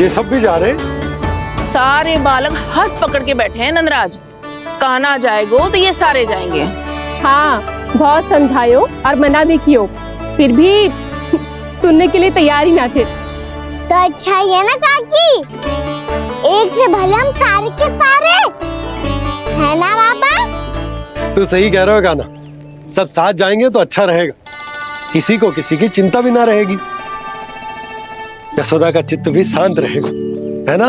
ये सब भी जा रहे? सारे बालक हाथ पकड़ के बैठे हैं नंदराज। कान्हा जाएगो तो ये सारे जाएंगे। हाँ, बहुत समझायो और मना भी कियो, फिर भी सुनने के लिए तैयार ही ना थे। तो अच्छा ही है ना काकी, एक से भले हम सारे के सारे, है ना बाबा? तू सही कह रहा हो कान्हा, सब साथ जाएंगे तो अच्छा रहेगा, किसी को किसी की चिंता भी ना रहेगी, यशोदा का चित्त भी शांत रहेगा, है ना?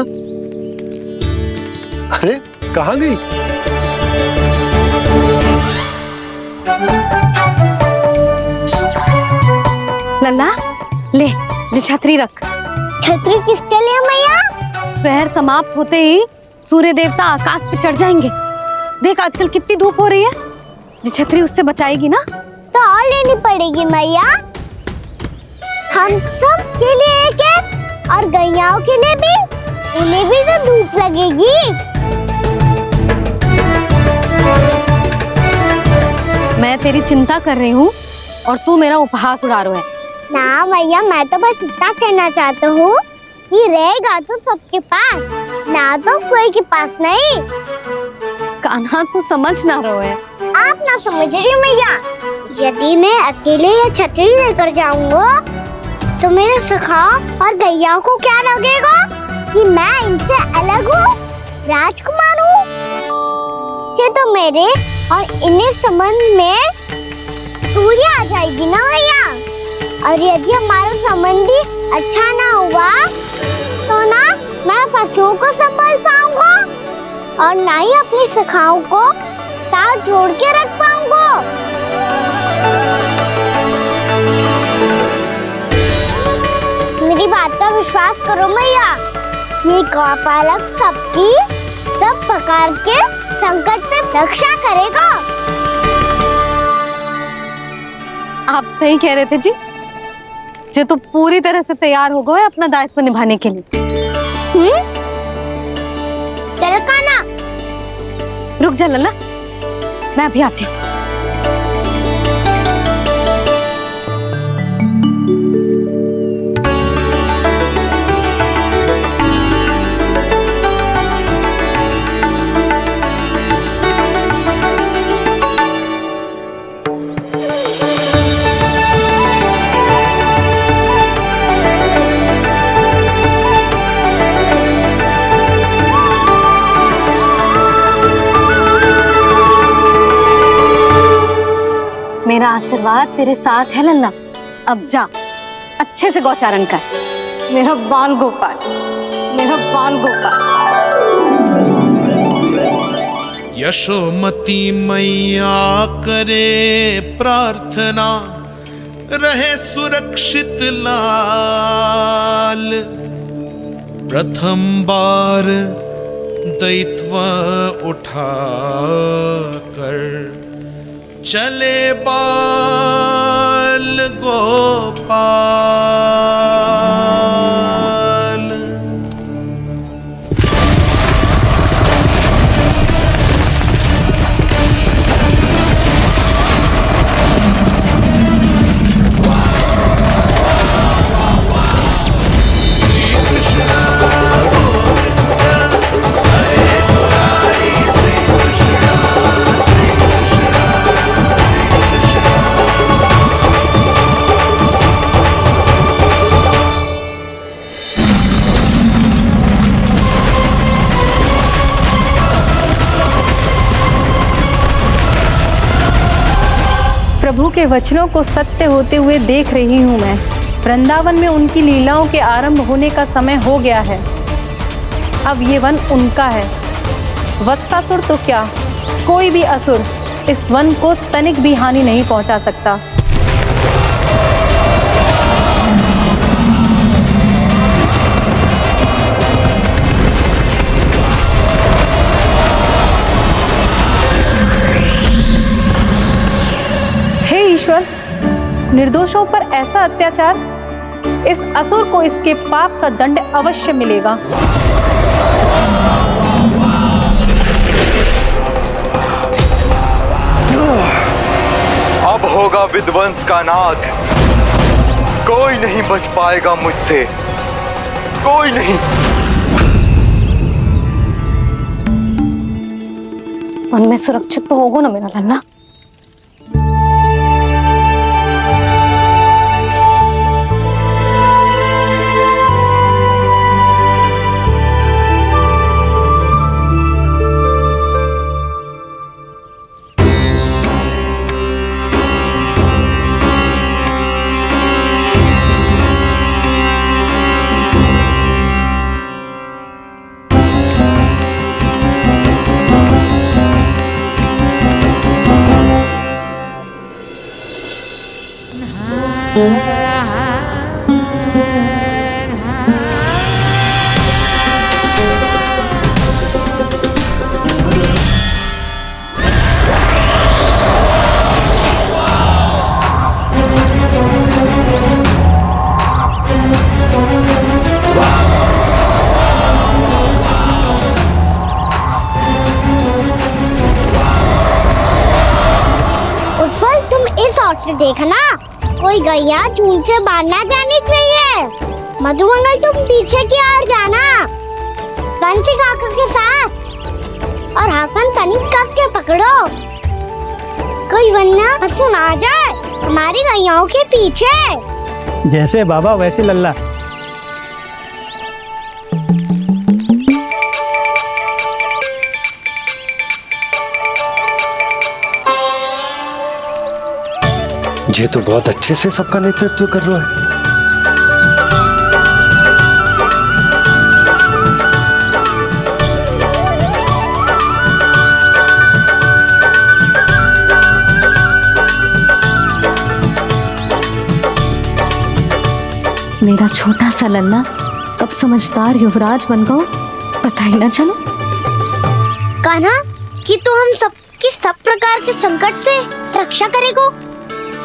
अरे कहाँ गई? लल्ला ले, जो छतरी रख। छतरी किसके लिए मैया? प्रहर समाप्त होते ही सूर्य देवता आकाश पे चढ़ जाएंगे। देख आजकल कितनी धूप हो रही है, जो छतरी उससे बचाएगी ना। तो और लेनी पड़ेगी मैया, हम सब के लिए एक एक, और गैयाओं के लिए भी, उन्हें भी तो धूप लगेगी। मैं तेरी चिंता कर रही हूँ और तू मेरा उपहास उड़ा रहा है। ना मैया, मैं तो बस इतना कहना चाहता हूँ कि रहेगा तो सबके पास, ना तो कोई के पास नहीं। कान्हा तू समझ ना रहो है। आप ना समझ रही मैया, यदि मैं अकेले ये छतरी लेकर जाऊंगा तो मेरे सखा और गैयाओं को क्या लगेगा कि मैं इनसे अलग हूँ, राजकुमार हूँ। ये तो मेरे और इन्हें संबंध में दूरी आ जाएगी ना भैया। और यदि हमारा संबंध ही अच्छा ना हुआ तो ना मैं पशुओं को संभाल पाऊंगा और ना ही अपनी सखाओं को साथ जोड़ के रख पाऊंगा। मेरी बात का विश्वास करो मैया, ये गौपालक सबकी सब प्रकार के संकट से रक्षा करेगा। आप सही कह रहे थे जी, जो तो पूरी तरह से तैयार हो गए अपना दायित्व निभाने के लिए। चल कान्हा। रुक जा लल्ला, मैं अभी आती हूँ। मेरा आशीर्वाद तेरे साथ है लल्ला। अब जा, अच्छे से गौचारण कर। मेरा बाल गोपाल, मेरा बाल गोपाल। यशोमती मैया करे प्रार्थना, रहे सुरक्षित लाल। प्रथम बार दैत्व उठा कर चले बाल गोपाल। प्रभु के वचनों को सत्य होते हुए देख रही हूँ मैं। वृंदावन में उनकी लीलाओं के आरंभ होने का समय हो गया है। अब ये वन उनका है। वत्सासुर तो क्या, कोई भी असुर इस वन को तनिक भी हानि नहीं पहुंचा सकता। हे ईश्वर, निर्दोषों पर ऐसा अत्याचार, इस असुर को इसके पाप का दंड अवश्य मिलेगा। अब होगा विध्वंस का नाद, कोई नहीं बच पाएगा मुझसे। कोई नहीं। वन में सुरक्षित तो होगा ना मेरा लल्ला? उत्पल, तुम इस ओर से देखना, कोई गैया झूठ से बाहर ना जानी चाहिए। मधुमंगल, तुम पीछे की ओर जाना, बंसी काका के साथ, और हाकन तनिक कस के पकड़ो, कोई वरना पशु ना जाए हमारी गैयाओं के पीछे। जैसे बाबा वैसे लल्ला। ये तो बहुत अच्छे से सबका नेतृत्व कर रहा है। मेरा छोटा सा लल्ला कब समझदार युवराज बन गो पता ही ना चलो। कान्हा, कि तू हम सबकी सब प्रकार के संकट से रक्षा करेगो।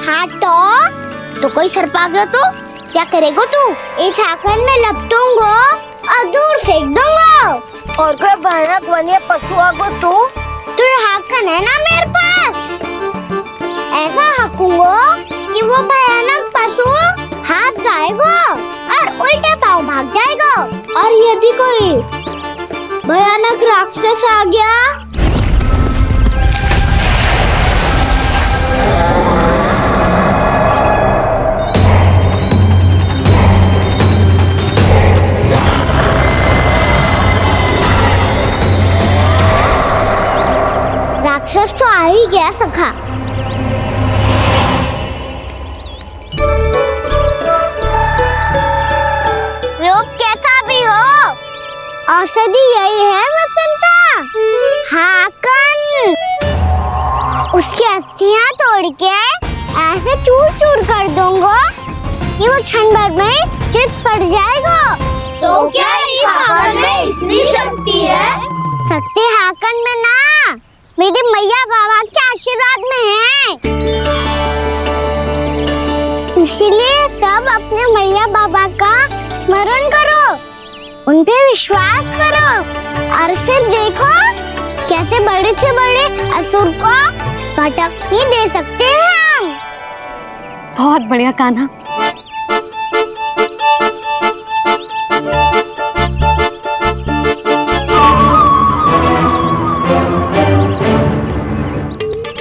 हाँ तो कोई सर्प आ गया तो क्या करेगो तू? इस हाकन में लपटूंगो और दूर फेंक दूंगा। और कोई भयानक वन्य पशु आगो तो ये हाकन है ना मेरे पास, ऐसा हाकूंगो कि वो भयानक पशु हाथ जाएगा और उल्टे पाँव भाग जाएगा। और यदि कोई भयानक राक्षस आ गया राक्षस तो आ ही गया सखा। रोग कैसा भी हो, औषधि यही है वसंता। हाकन उसकी अस्थियां तोड़ के ऐसे चूर चूर कर दूंगा कि वो क्षण भर में चित पड़ जाएगा। तो क्या इस हाकन में इतनी शक्ति है? शक्ति हाकन में ना, मेरे मैया बाबा के आशीर्वाद में है। इसीलिए सब अपने मैया बाबा का स्मरण करो, उन पे विश्वास करो और फिर देखो कैसे बड़े से बड़े असुर को भटक ही दे सकते हैं हम। बहुत बढ़िया कान्हा।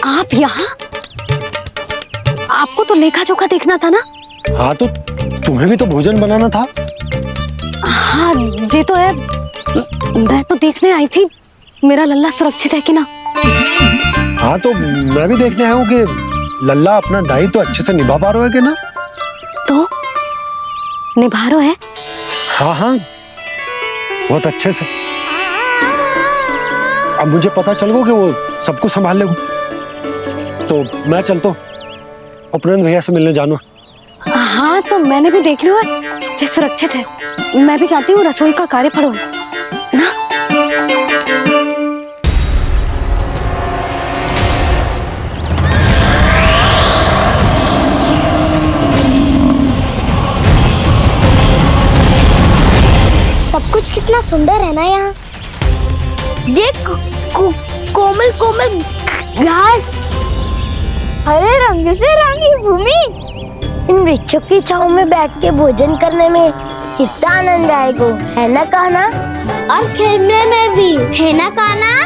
आप यहाँ? आपको तो लेखा जोखा देखना था ना? हाँ तो तुम्हें भी तो भोजन बनाना था। हाँ ये तो है, मैं तो देखने आई थी मेरा लल्ला सुरक्षित है कि ना। हाँ तो मैं भी देखने आया हूँ कि लल्ला अपना दायित्व तो अच्छे से निभा पा रहा है कि ना। तो निभा रहा है? हाँ हाँ बहुत अच्छे से। अब मुझे पता चल गया कि वो सबको संभाल लेगा, तो मैं चलता हूँ, उपनंद भैया से मिलने जाना। हाँ तो मैंने भी देख लिया जो सुरक्षित है। मैं भी चाहती हूँ रसोई का कार्य पड़ो ना। सब कुछ कितना सुंदर है ना यहाँ। देख कोमल कोमल घास, हरे रंग से रंगी भूमि, इन वृक्षों की छांव में बैठ के भोजन करने में कितना आनंद आएगा, है ना कान्हा? और खेलने में भी, है ना कान्हा?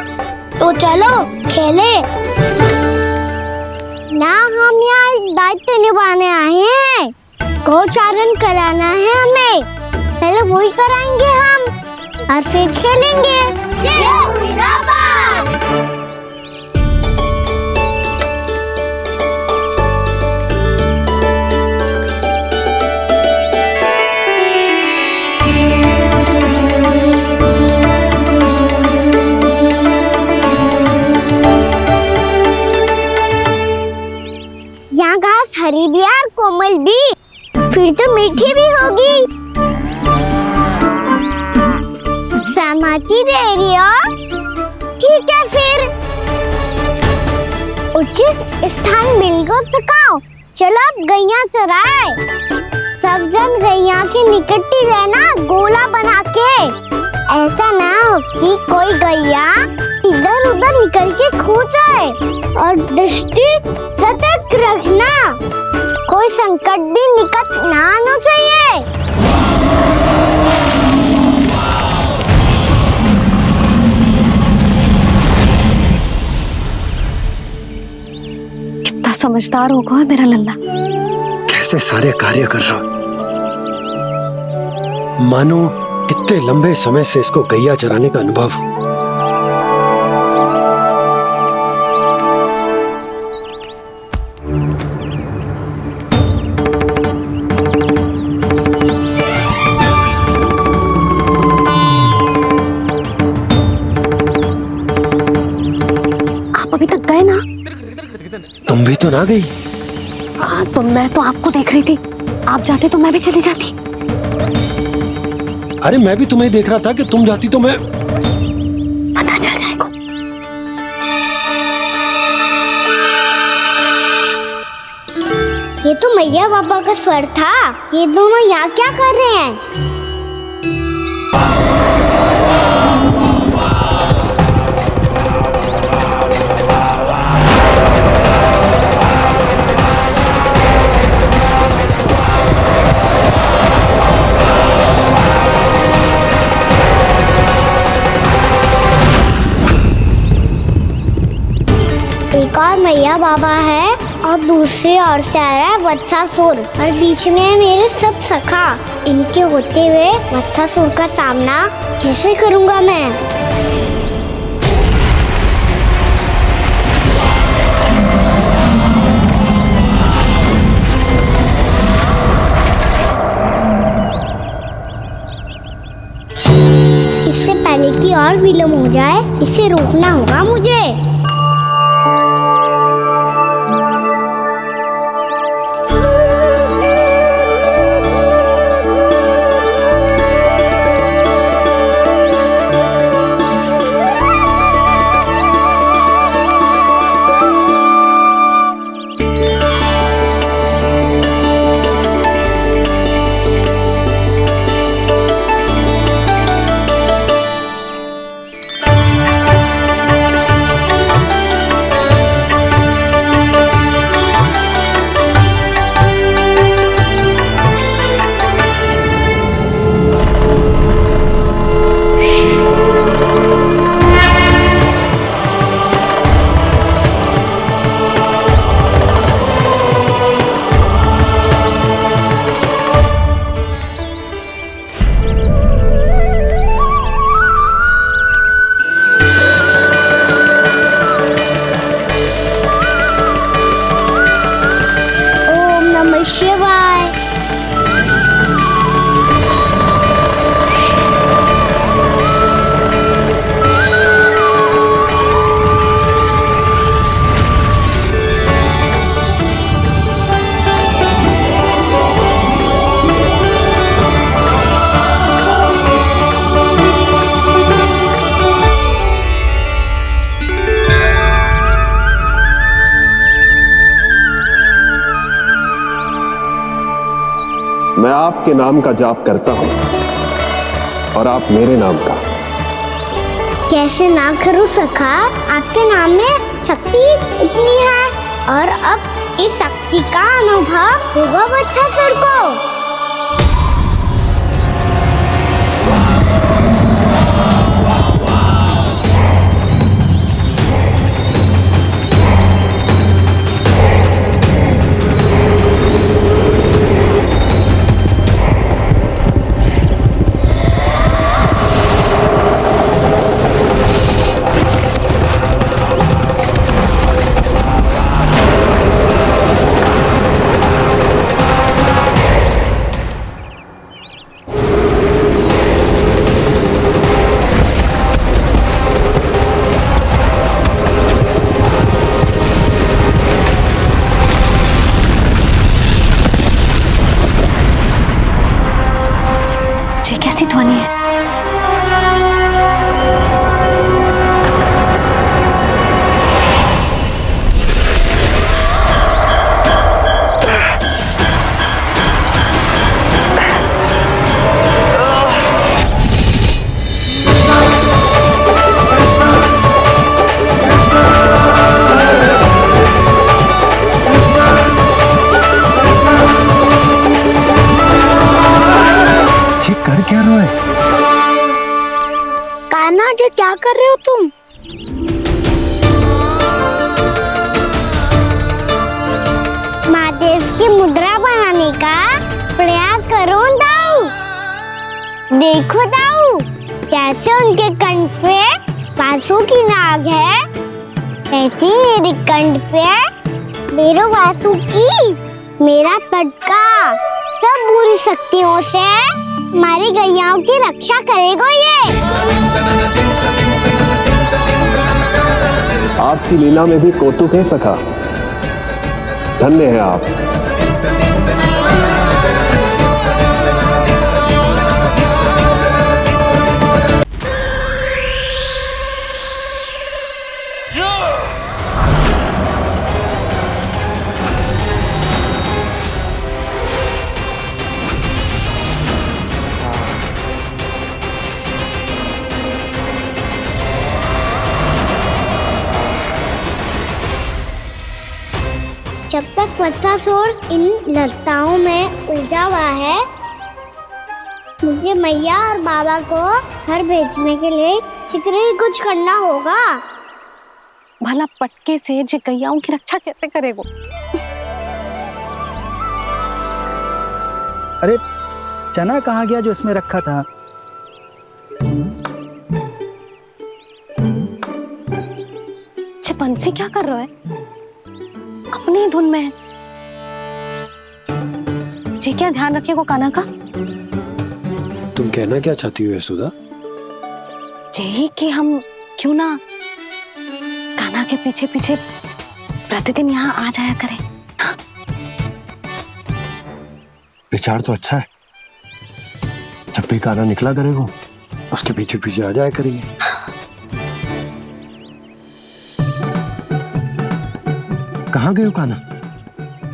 तो चलो खेले। ना हम यहाँ एक दायित्व निभाने आए हैं, गोचारण कराना है हमें। पहले वही कराएंगे हम और फिर खेलेंगे। यहाँ घास हरी भी और कोमल भी, फिर तो मीठी भी होगी। सहमति दे रही हो? ठीक है फिर उचित स्थान मिलकर सिखाओ। चलो अब गैया चराए। सब जन गैया के निकट ही रहना, गोला बना के। ऐसा ना हो कि कोई गैया इधर उधर निकल के खो जाए। और दृष्टि सतर्क रखना, कोई संकट भी निकट ना आना चाहिए। कितना समझदार होगा मेरा लल्ला। कैसे सारे कार्य कर रहा, मानो कितने लंबे समय से इसको गैया चराने का अनुभव हो। तुम भी तो ना गई। हाँ, तो मैं तो आपको देख रही थी, आप जाते तो मैं भी चली जाती। अरे मैं भी तुम्हें देख रहा था कि तुम जाती तो मैं। पता चल जाएगा। ये तो मैया बाबा का स्वर था। ये दोनों यहाँ क्या कर रहे हैं? एक और मैया बाबा है और दूसरी ओर से आ रहा है वत्सासुर, और बीच में है मेरे सब सखा। इनके होते हुए वत्सासुर का सामना कैसे करूंगा मैं? इससे पहले कि और विलम्ब हो जाए, इसे रोकना होगा मुझे। मैं आपके नाम का जाप करता हूं और आप मेरे नाम का। कैसे ना करूं सखा, आपके नाम में शक्ति इतनी है, और अब इस शक्ति का अनुभव होगा वत्सासुर को। ध्वनि है। कर क्या रहे हो? कान्हा जी क्या कर रहे हो तुम? महादेव की मुद्रा बनाने का प्रयास करो दाऊ। देखो दाऊ, जैसे उनके कंठ पे बांसुरी की नाग है, ऐसे ही मेरे कंठ पे मेरो बांसुरी, मेरा पटका सब बुरी शक्तियों से हमारी गैयाओं की रक्षा करेगा ये। आपकी लीला में भी कौतुक है सखा, धन्य है आप। जब तक वत्सासुर इन लताओं में उलझा हुआ है, मुझे मैया और बाबा को घर भेजने के लिए शीघ्र ही कुछ करना होगा। भला पटके से जे गैयाओं की रक्षा कैसे करेगा? अरे चना कहाँ गया जो इसमें रखा था? बंसी क्या कर रहा है? अपनी ही धुन में है। जी क्या ध्यान रखिएगा कान्हा का। तुम कहना क्या चाहती हो यशोदा? यही कि हम क्यों ना कान्हा के पीछे पीछे प्रतिदिन यहाँ आ जाया करें। हाँ? विचार तो अच्छा है। जब भी कान्हा निकला करेगा उसके पीछे पीछे आ जाया करेंगे। कहाँ गए हो कान्हा?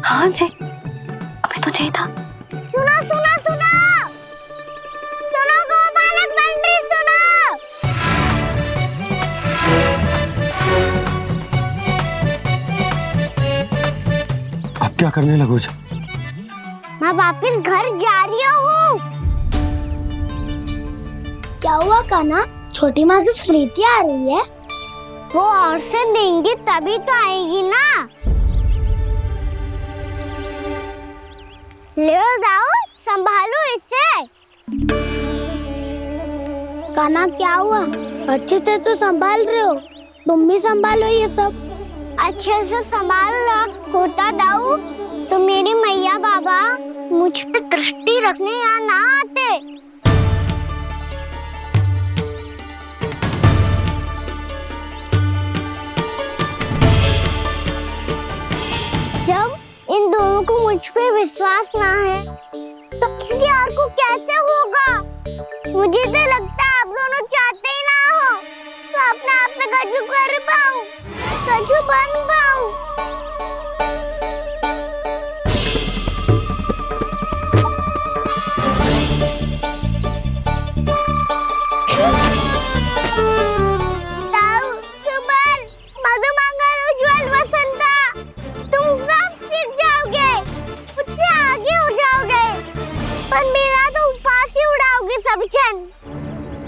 हाँ जी, अभी तो चाहिए था। सुनो सुनो सुनो सुनो गोपालक मंत्री सुनो। अब क्या करने लगो? मैं वापस घर जा रही हूँ। क्या हुआ कान्हा? छोटी माँ की स्मृति आ रही है। वो और से देंगे तभी तो आएगी ना। ले जाओ, संभालो इसे। कान्हा क्या हुआ? अच्छे से तो संभाल रहे हो, तुम भी संभालो ये सब। अच्छे से संभाल रहा होता दाऊ तो मेरी मैया बाबा मुझ पे दृष्टि रखने यहाँ ना आते। जब इन दोनों को मुझ पे विश्वास ना है तो किसी और को कैसे होगा? मुझे तो लगता है आप दोनों चाहते ही ना हो तो अपने आप में गजू कर पाऊं, गजू बन पाऊं।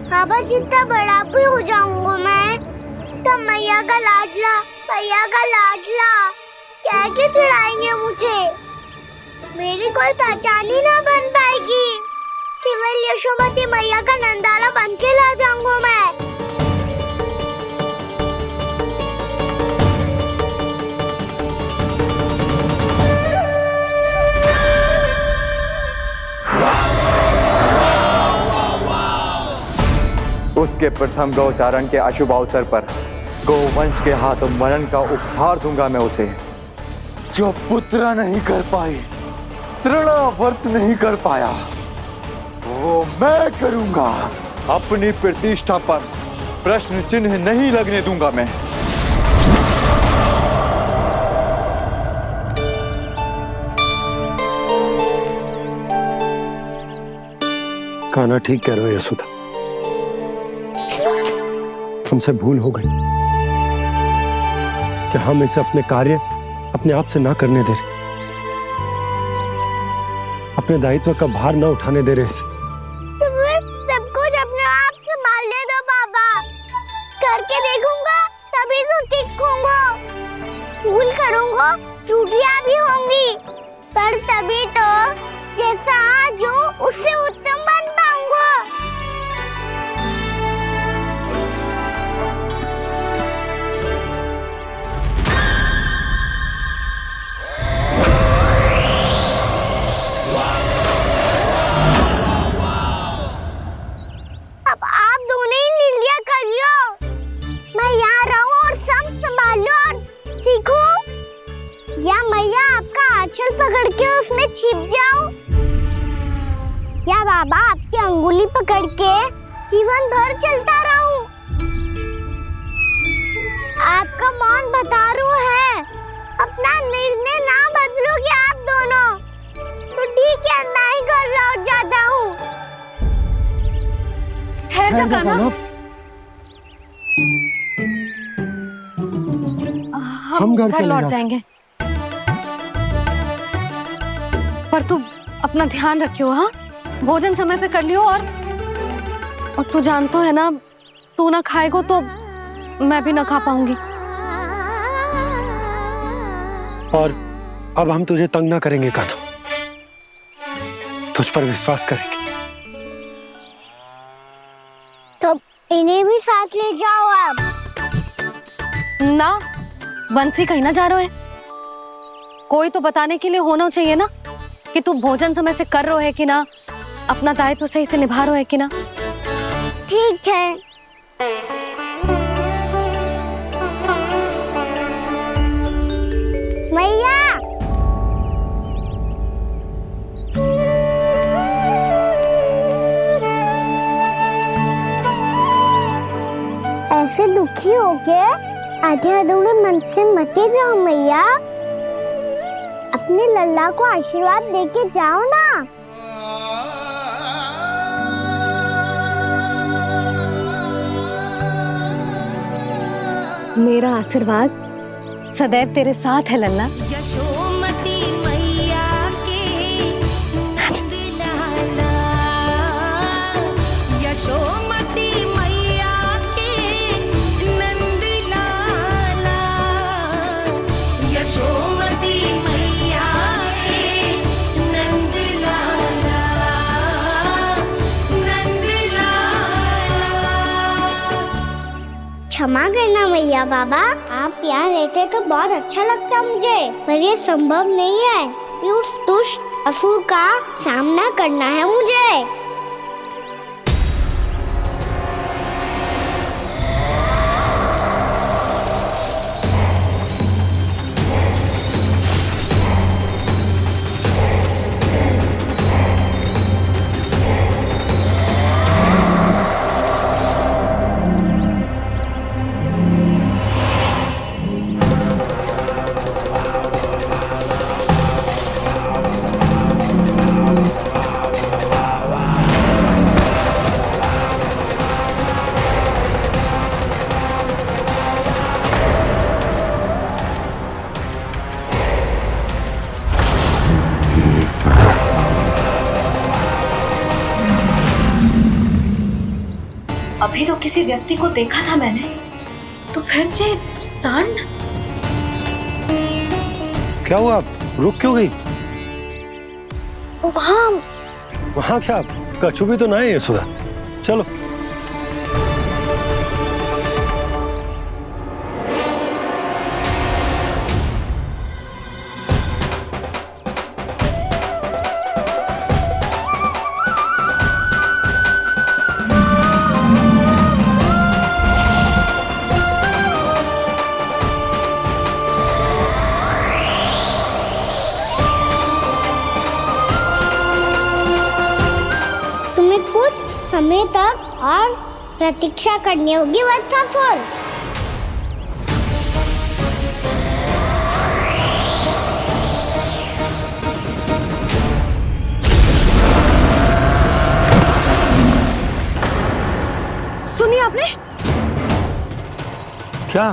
बाबा जितना बड़ा भी हो जाऊंगा मैं तो मैया का लाडला कह के चिढ़ाएंगे मुझे। मेरी कोई पहचान ही ना बन पाएगी। केवल यशोमती मैया का नंदाला बन के ला जाऊंगा मैं। उसके प्रथम गौचारण के अशुभ अवसर पर गोवंश के हाथों मरण का उपहार दूंगा मैं उसे। जो पुत्र नहीं कर पाई, तृणावर्त नहीं कर पाया, वो मैं करूंगा। अपनी प्रतिष्ठा पर प्रश्न चिन्ह नहीं लगने दूंगा मैं। कान्हा ठीक कह रहे हो यशोदा, हमसे भूल हो गई कि हम इसे अपने कार्य अपने आप से ना करने दे रहे, अपने दायित्व का भार ना उठाने दे रहे इसे। सब कुछ अपने आप संभालने दो बाबा, करके देखूंगा तभी तो सीखूंगा। भूल करूंगा, त्रुटियां भी होंगी, पर तभी तो जैसा आज हूं उससे उत्तम बन पाऊंगा। अब आप दोनों ही निर्णय कर लो, मैं यहाँ रहूं और सब संभाल लो और सीखूं, या मैया आपका आंचल पकड़ के उसमें छिप जाऊं, या बाबा आपकी अंगुली पकड़ के जीवन भर चलता रहूं। आपका मौन बता रहा है, अपना निर्णय ना बदलोगे आप दोनों तो ठीक है, मैं ही घर लौट जाता हूँ। ठहर जा कान्हा, हम घर लौट जाएंगे, पर तू अपना ध्यान रखियो। हाँ, भोजन समय पे कर लियो। और तू जानतो है ना, तू ना खाएगो तो मैं भी ना खा पाऊंगी। और अब हम तुझे तंग ना करेंगे कान्हा, तुझ पर विश्वास करेंगे। तो इन्हें भी साथ ले जाओ आप। ना, बंसी कहीं ना जा रहे है, कोई तो बताने के लिए होना चाहिए ना कि तू भोजन समय से कर रहे है कि ना, अपना दायित्व सही से निभा रहे है कि ना। ठीक है। मैया, ऐसे दुखी होके आधे अधूरे मन से मत जाओ मैया, अपने लल्ला को आशीर्वाद देके जाओ ना। मेरा आशीर्वाद सदैव तेरे साथ है लल्ला। यशोमती मैया के नंद लाला, यशोमती मैया के नंद लाला, यशोमती मैया के नंद लाला, नंद लाला। क्षमा करना मैया बाबा, आप यहाँ रहते तो बहुत अच्छा लगता मुझे, पर ये संभव नहीं है कि उस दुष्ट असुर का सामना करना है मुझे। अभी तो किसी व्यक्ति को देखा था मैंने, तो फिर से सांड। क्या हुआ, रुक क्यों गई? वहाँ क्या कछु भी तो ना है यशोदा, चलो। समय तक और प्रतीक्षा करनी होगी वत्सासुर। सुनिए आपने? क्या?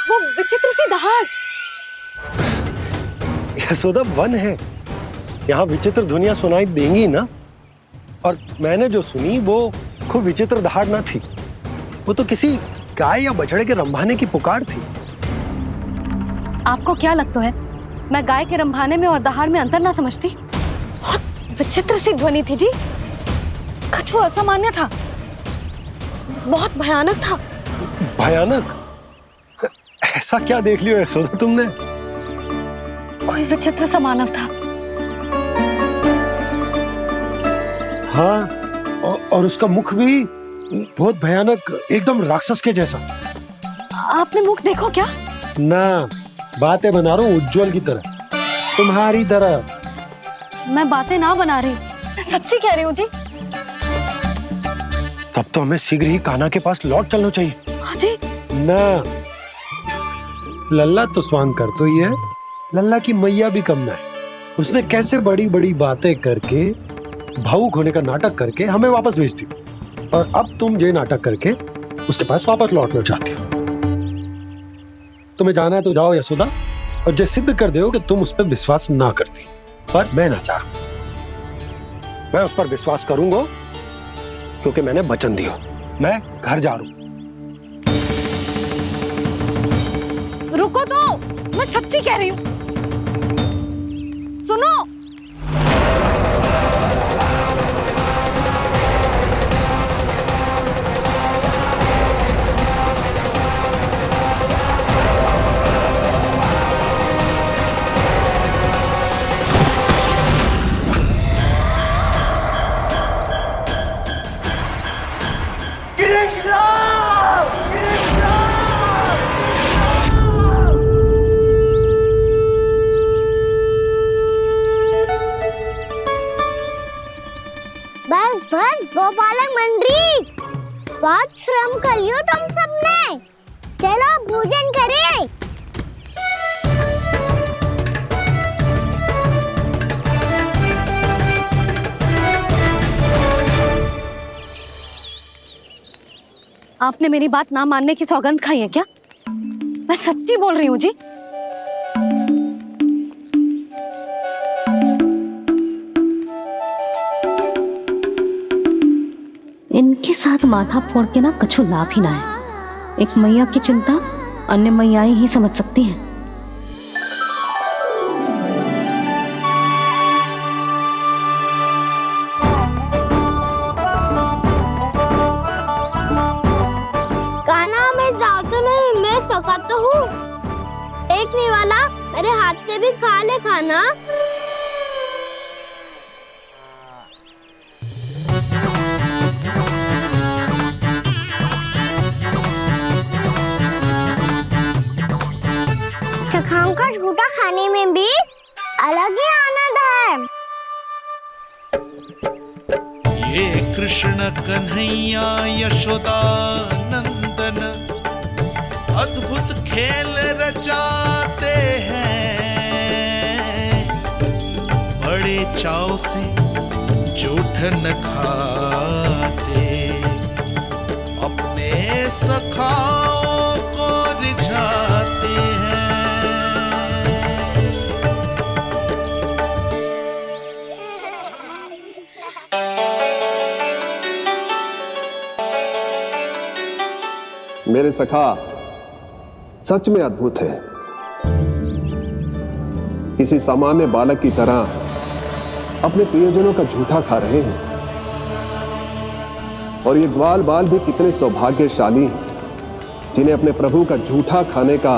वो विचित्र सी दहाड़। यशोदा, वन है, यहाँ विचित्र ध्वनियां सुनाई देंगी ना। और मैंने जो सुनी वो खूब विचित्र दहाड़ ना थी, वो तो किसी गाय या बछड़े के रंभाने की पुकार थी। आपको क्या लगता है मैं गाय के रंभाने में और दहाड़ में अंतर ना समझती? बहुत विचित्र सी ध्वनि थी जी। कुछ वो असामान्य था, बहुत भयानक था। भयानक? ऐसा क्या देख लियो यशोदा तुमने? कोई विचित्र सा मानव था। हाँ, और उसका मुख भी बहुत भयानक, एकदम राक्षस के जैसा। आपने मुख देखो क्या? ना, बातें बना रहा हूँ उज्जवल की तरह, तुम्हारी तरह। मैं बातें ना बना रही, मैं सच्ची कह रही हूँ जी। तब तो हमें शीघ्र ही कान्हा के पास लौट चलना चाहिए। हाँ जी। ना, लल्ला तो स्वांग कर तो ही है, लल्ला की मैया भी कम ना है। उसने कैसे बड़ी बड़ी बातें करके, भावुक होने का नाटक करके हमें वापस भेज दी, और अब तुम ये नाटक करके उसके पास वापस लौटना चाहती हो। तुम्हें जाना है तो जाओ यशोदा, और ये सिद्ध कर दो कि तुम उस पर विश्वास ना करती। पर मैं ना चाह, मैं उस पर विश्वास करूंगा क्योंकि मैंने वचन दिया। मैं घर जा रहा हूं। रुको तो, मैं सच्ची कह रही हूँ। सुनो। बस बस गोपालक मंडली, बहुत श्रम कर लियो तुम सबने। चलो भोजन करें। आपने मेरी बात ना मानने की सौगंध खाई है क्या? मैं सच्ची बोल रही हूँ जी। इनके साथ माथा फोड़ के ना कछु लाभ ही ना है। एक मैया की चिंता अन्य मैयाएं ही समझ सकती हैं। कान्हा, मैं जाऊँ तो नहीं, मैं सका तो हूँ। एक नहीं वाला मेरे हाथ से भी खा ले खाना। चखाओं का झूठा खाने में भी अलग ही आनंद है। ये कृष्ण कन्हैया यशोदा नंदन अद्भुत खेल रचाते हैं, बड़े चाव से जूठ न खाते, अपने सखाओं को रिझाते हैं। मेरे सखा सच में अद्भुत है। किसी सामान्य बालक की तरह अपने प्रियजनों का झूठा खा रहे हैं, और ये ग्वाल बाल भी कितने सौभाग्यशाली हैं जिन्हें अपने प्रभु का झूठा खाने का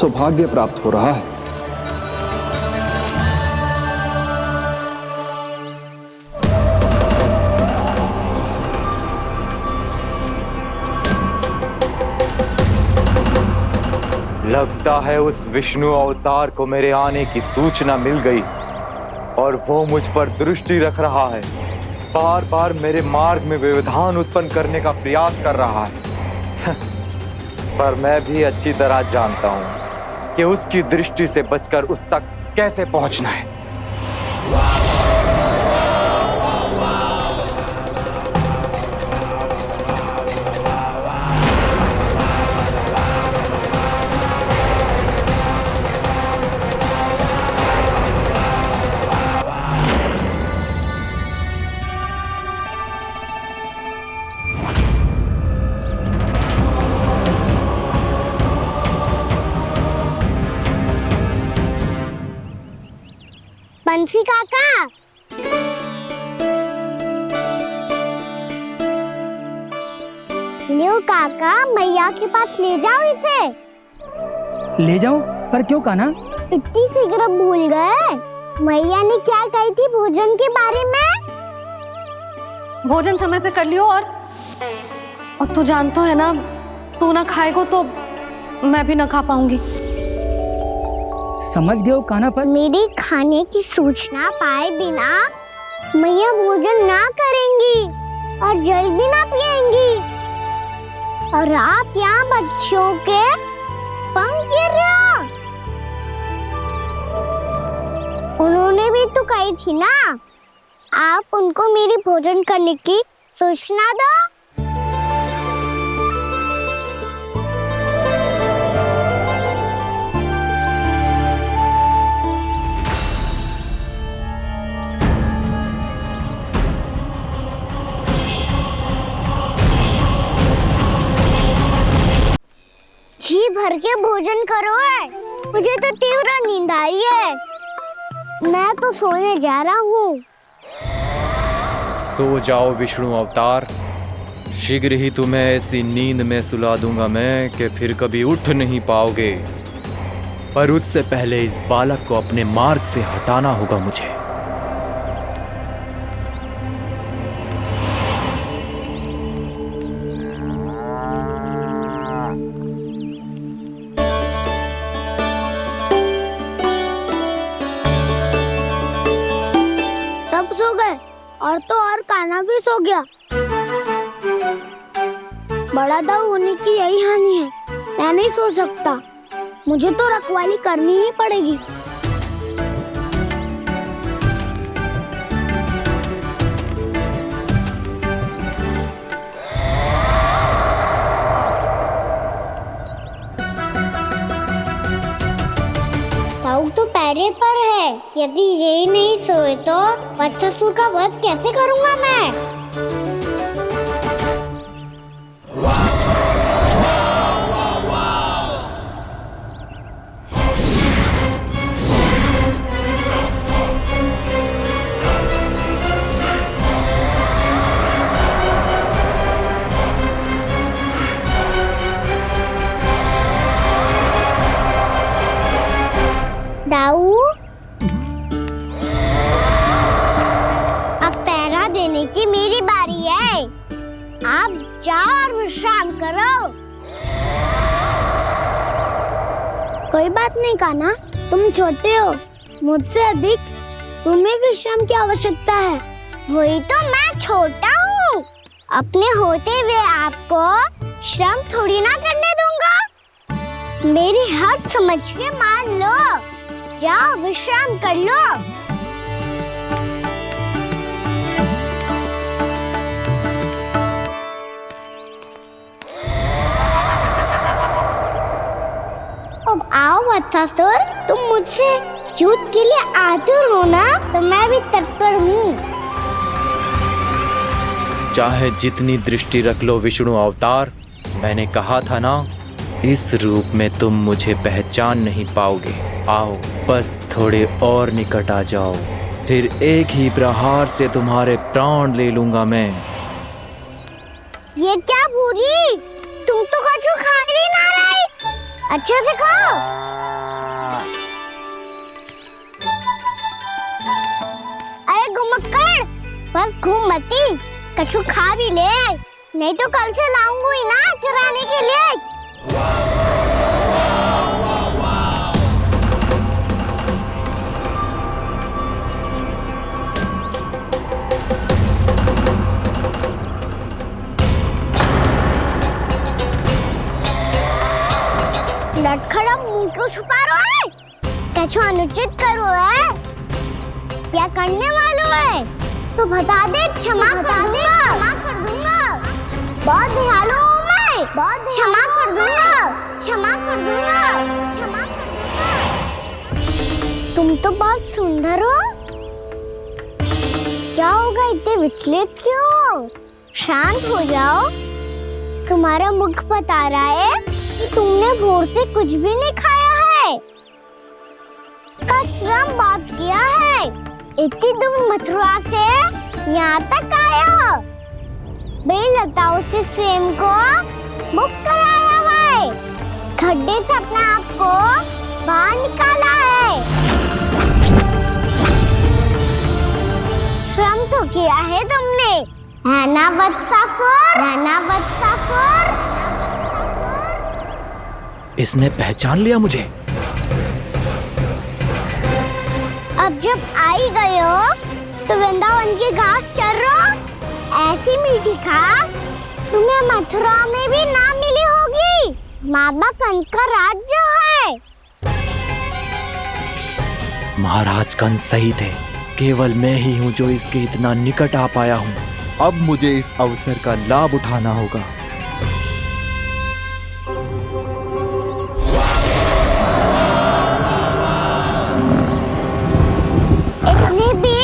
सौभाग्य प्राप्त हो रहा है। लगता है उस विष्णु अवतार को मेरे आने की सूचना मिल गई और वो मुझ पर दृष्टि रख रहा है। बार बार मेरे मार्ग में व्यवधान उत्पन्न करने का प्रयास कर रहा है। पर मैं भी अच्छी तरह जानता हूं कि उसकी दृष्टि से बचकर उस तक कैसे पहुंचना है। बंसी काका, लियो काका, मैया के पास ले जाओ इसे। ले जाओ, पर क्यों कान्हा? इतनी शीघ्र भूल गए? मैया ने क्या कही थी भोजन के बारे में? भोजन समय पे कर लियो। और तू जानता है ना, तू ना खाएगा तो मैं भी ना खा पाऊंगी। समझ गए हो कान्हा? पर मेरे खाने की सूचना पाए बिना मैया भोजन ना करेंगी और जल भी ना पिएंगी। और आप यहाँ बच्चों के पंख गिर रहे हो। उन्होंने भी तो कही थी ना, आप उनको मेरी भोजन करने की सूचना दो। जी भर के भोजन करो है, मुझे तो तीव्र नींद आ रही है। मैं तो सोने जा रहा हूँ। सो जाओ विष्णु अवतार, शीघ्र ही तुम्हें ऐसी नींद में सुला दूंगा मैं कि फिर कभी उठ नहीं पाओगे। पर उससे पहले इस बालक को अपने मार्ग से हटाना होगा मुझे। सब सो गए और तो और कान्हा भी सो गया। बड़ा दाऊ होने की यही हानि है। मैं नहीं सो सकता, मुझे तो रखवाली करनी ही पड़ेगी। दाऊ तो पैरे पर है। यदि यही नहीं सोए तो बच्चासुर का वध कैसे करूंगा मैं? दाऊ, अब पहरा देने की मेरी बारी है। आप जाओ और विश्राम करो। कोई बात नहीं कान्हा, तुम छोटे हो, मुझसे अधिक तुम्हें विश्राम की आवश्यकता है। वही तो, मैं छोटा हूँ, अपने होते हुए आपको श्रम थोड़ी ना करने दूंगा। मेरी हद समझ के मान लो। जाओ विश्राम कर लो। अब आओ बच्चासुर, तुम मुझसे युद्ध के लिए आतुर हो ना, तो मैं भी तत्पर हूँ। चाहे जितनी दृष्टि रख लो विष्णु अवतार, मैंने कहा था ना, इस रूप में तुम मुझे पहचान नहीं पाओगे। आओ, बस थोड़े और निकट आ जाओ, फिर एक ही प्रहार से तुम्हारे प्राण ले लूंगा मैं। ये क्या भूरी, तुम तो कछु खा ही ना रही। अच्छे से खाओ। अरे घुमक्कड़, बस घूम मती, कछु खा भी ले, नहीं तो कल से लाऊंगी ना चुराने के लिए। उलट खड़ा मुंह क्यों छुपा रहा है? कैसे अनुचित करो है या करने वालों है तो बता दे, क्षमा कर दूंगा। बहुत दयालु हूँ मैं, बहुत क्षमा कर दूंगा। तुम तो बहुत सुंदर हो। क्या होगा, इतने विचलित क्यों हो? शांत हो जाओ। तुम्हारा मुख बता रहा है कि तुमने भोर से कुछ भी नहीं खाया है। श्रम बात किया है, इतनी दूर मथुरा से यहाँ तक आया हो। बेलताओं से सेम को मुक्त कराया हुआ है, खड्डे से अपने आप को बाहर निकाला है। श्रम तो किया है तुमने, है ना वत्सासुर? इसने पहचान लिया मुझे। अब जब आई गए हो तो वृंदावन की घास चर रहो। ऐसी मीठी घास तुम्हें मथुरा में भी ना मिली होगी। मामा कंस का राज्य है। महाराज कंस सही थे, केवल मैं ही हूँ जो इसके इतना निकट आ पाया हूँ। अब मुझे इस अवसर का लाभ उठाना होगा। इतनी भी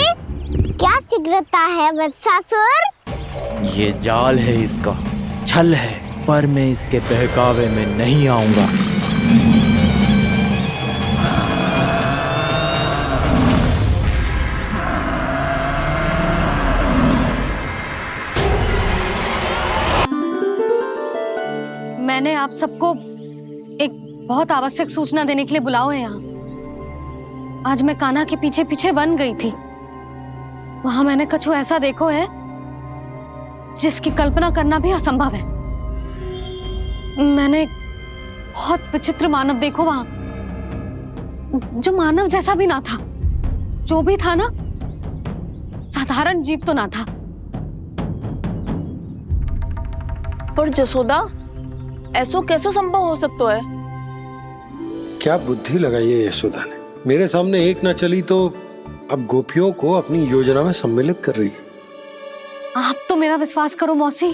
क्या शीघ्रता है वत्सासुर? ये जाल है इसका, छल है, पर मैं इसके बहकावे में नहीं आऊंगा। मैंने आप सबको एक बहुत आवश्यक सूचना देने के लिए बुलाओ है यहाँ। आज मैं कान्हा के पीछे पीछे वन गई थी। वहां मैंने कछु ऐसा देखो है जिसकी कल्पना करना भी असंभव है। मैंने बहुत विचित्र मानव देखो वहां, जो मानव जैसा भी ना था। जो भी था ना, साधारण जीव तो ना था। पर जसोदा, ऐसो कैसे संभव हो सकता है? क्या बुद्धि लगाई है यशोदा ने। मेरे सामने एक न चली तो अब गोपियों को अपनी योजना में सम्मिलित कर रही है। आप तो मेरा विश्वास करो मौसी,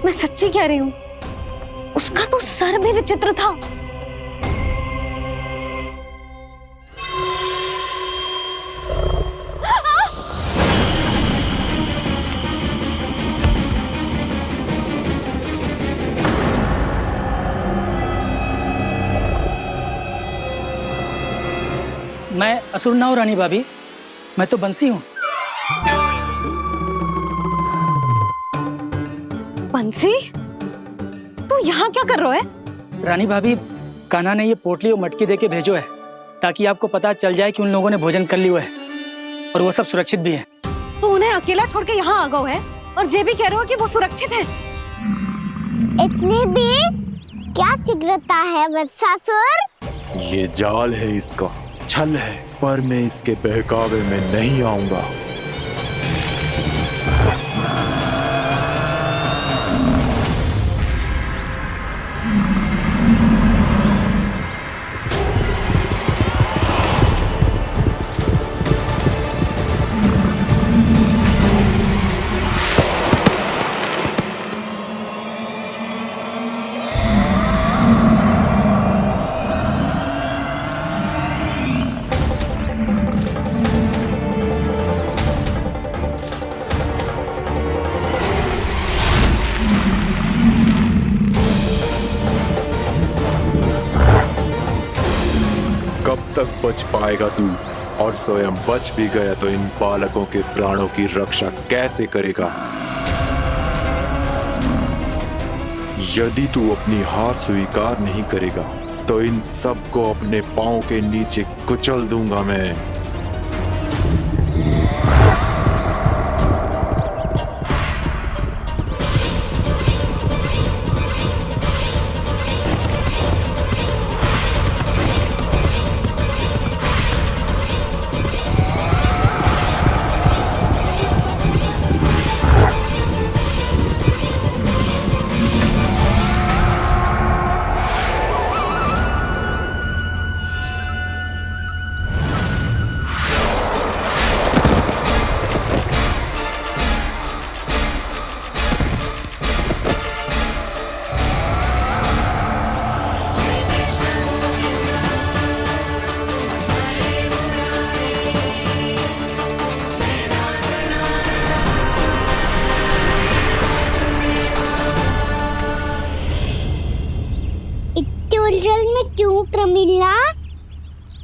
मैं सच्ची कह रही हूँ। उसका तो सर भी विचित्र था। मैं असुर ना हूँ रानी भाभी, मैं तो बंसी हूँ। बंसी, तू यहाँ क्या कर रहा है? रानी भाभी, कान्हा ने ये पोटली और मटकी देके भेजो है ताकि आपको पता चल जाए कि उन लोगों ने भोजन कर लिया है और वो सब सुरक्षित भी है। तू उन्हें अकेला छोड़ के यहाँ आ गए है और ये भी कह रहे हो कि वो सुरक्षित है। इतनी भी क्या शीघ्रता है वत्सासुर? ये जाल है इसका, छल है, पर मैं इसके बहकावे में नहीं आऊंगा। कब तक बच पाएगा तू? और स्वयं बच भी गया तो इन बालकों के प्राणों की रक्षा कैसे करेगा? यदि तू अपनी हार स्वीकार नहीं करेगा तो इन सबको अपने पांव के नीचे कुचल दूंगा मैं।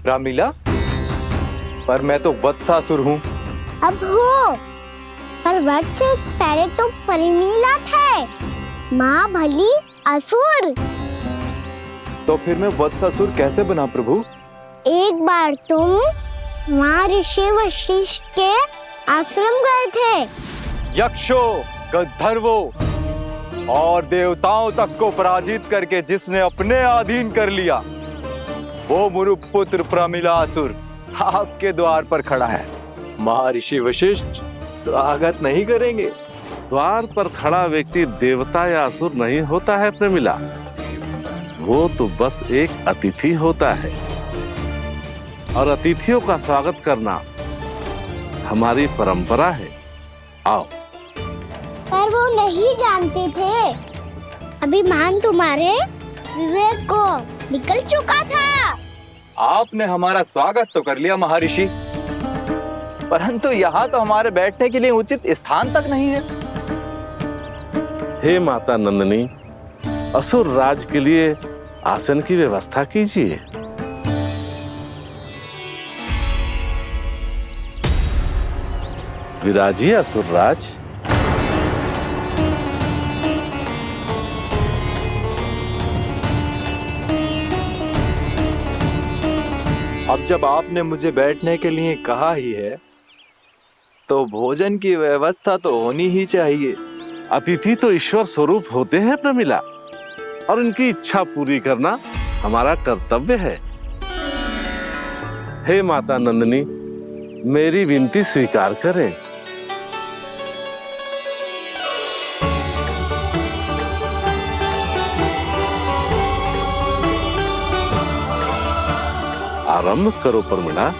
रामलीला, पर मैं तो वत्सासुर हूँ। अब हो, पर वट से पहले तो परिमीला थे, माँ भली असुर। तो फिर मैं वत्सासुर कैसे बना प्रभु? एक बार तुम माँ ऋषि वशिष्ठ के आश्रम गए थे। यक्षों, गंधर्वों और देवताओं तक को पराजित करके जिसने अपने अधीन कर लिया, वो मुरुपुत्र प्रमिलासुर आपके द्वार पर खड़ा है। महर्षि वशिष्ठ स्वागत नहीं करेंगे? द्वार पर खड़ा व्यक्ति देवता या असुर नहीं होता है प्रमिला, वो तो बस एक अतिथि होता है, और अतिथियों का स्वागत करना हमारी परंपरा है। आओ। पर वो नहीं जानते थे, अभिमान तुम्हारे विवेक को निकल चुका था। आपने हमारा स्वागत तो कर लिया महर्षि, परंतु यहाँ तो हमारे बैठने के लिए उचित स्थान तक नहीं है। हे माता नंदिनी, असुर राज के लिए आसन की व्यवस्था कीजिए। विराजिए असुर राज। अब जब आपने मुझे बैठने के लिए कहा ही है, तो भोजन की व्यवस्था तो होनी ही चाहिए। अतिथि तो ईश्वर स्वरूप होते हैं प्रमिला, और उनकी इच्छा पूरी करना हमारा कर्तव्य है। हे माता नंदिनी, मेरी विनती स्वीकार करें। आरंभ करो प्रमिला।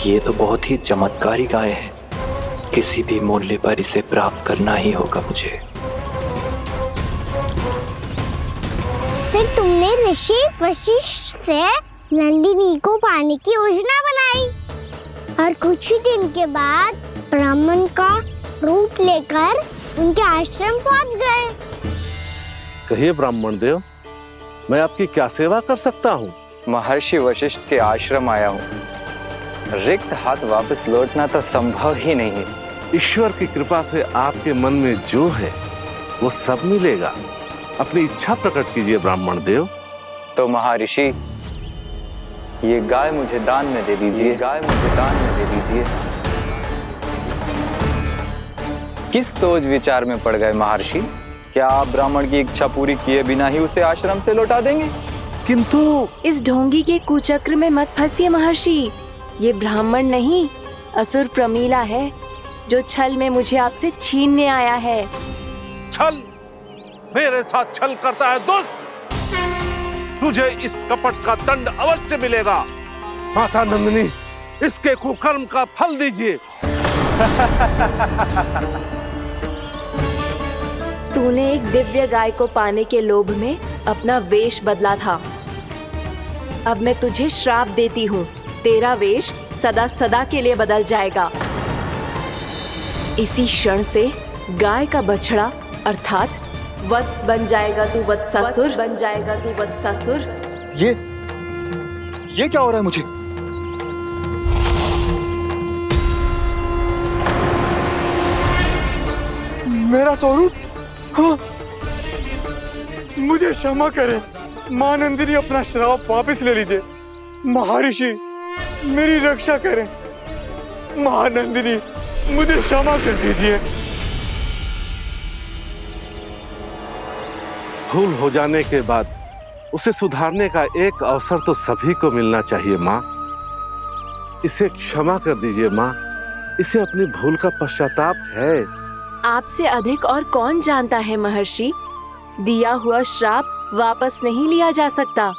ये तो बहुत ही चमत्कारी गाय है, किसी भी मूल्य पर इसे प्राप्त करना ही होगा मुझे। फिर तुमने ऋषि वशिष्ठ से नंदिनी को पाने की योजना बनाई, और कुछ ही दिन के बाद ब्राह्मण का रूप लेकर उनके आश्रम पहुंच गए। कहिए ब्राह्मण देव, मैं आपकी क्या सेवा कर सकता हूँ? महर्षि वशिष्ठ के आश्रम आया हूँ। रिक्त हाथ वापस लौटना तो संभव ही नहीं है। ईश्वर की कृपा से आपके मन में जो है वो सब मिलेगा। अपनी इच्छा प्रकट कीजिए ब्राह्मण देव। तो महर्षि, ये गाय मुझे दान में दे दीजिए। गाय मुझे दान में दे दीजिए। किस सोच विचार में पड़ गए महर्षि? क्या आप ब्राह्मण की इच्छा पूरी किए बिना ही उसे आश्रम से लौटा देंगे? किंतु इस ढोंगी के कुचक्र में मत फंसिए महर्षि। ये ब्राह्मण नहीं, असुर प्रमीला है, जो छल में मुझे आपसे छीनने आया है। छल? मेरे साथ छल करता है दुष्ट? तुझे इस कपट का दंड अवश्य मिलेगा। माता नंदिनी, इसके कुकर्म का फल दीजिए। तूने एक दिव्य गाय को पाने के लोभ में अपना वेश बदला था। अब मैं तुझे श्राप देती हूँ, तेरा वेश सदा सदा के लिए बदल जाएगा। इसी क्षण से गाय का बछड़ा अर्थात वत्स बन जाएगा तू वत्सासुर। बन जाएगा तू वत्सासुर। ये क्या हो रहा है मुझे? मेरा स्वरूप? हाँ। मुझे क्षमा करें मां नंदिनी, अपना श्राप वापस ले लीजिए। महर्षि, मेरी रक्षा करें। मां नंदिनी, मुझे क्षमा कर दीजिए। भूल हो जाने के बाद उसे सुधारने का एक अवसर तो सभी को मिलना चाहिए माँ। इसे क्षमा कर दीजिए माँ, इसे अपनी भूल का पश्चाताप है। आपसे अधिक और कौन जानता है महर्षि, दिया हुआ श्राप वापस नहीं लिया जा सकता।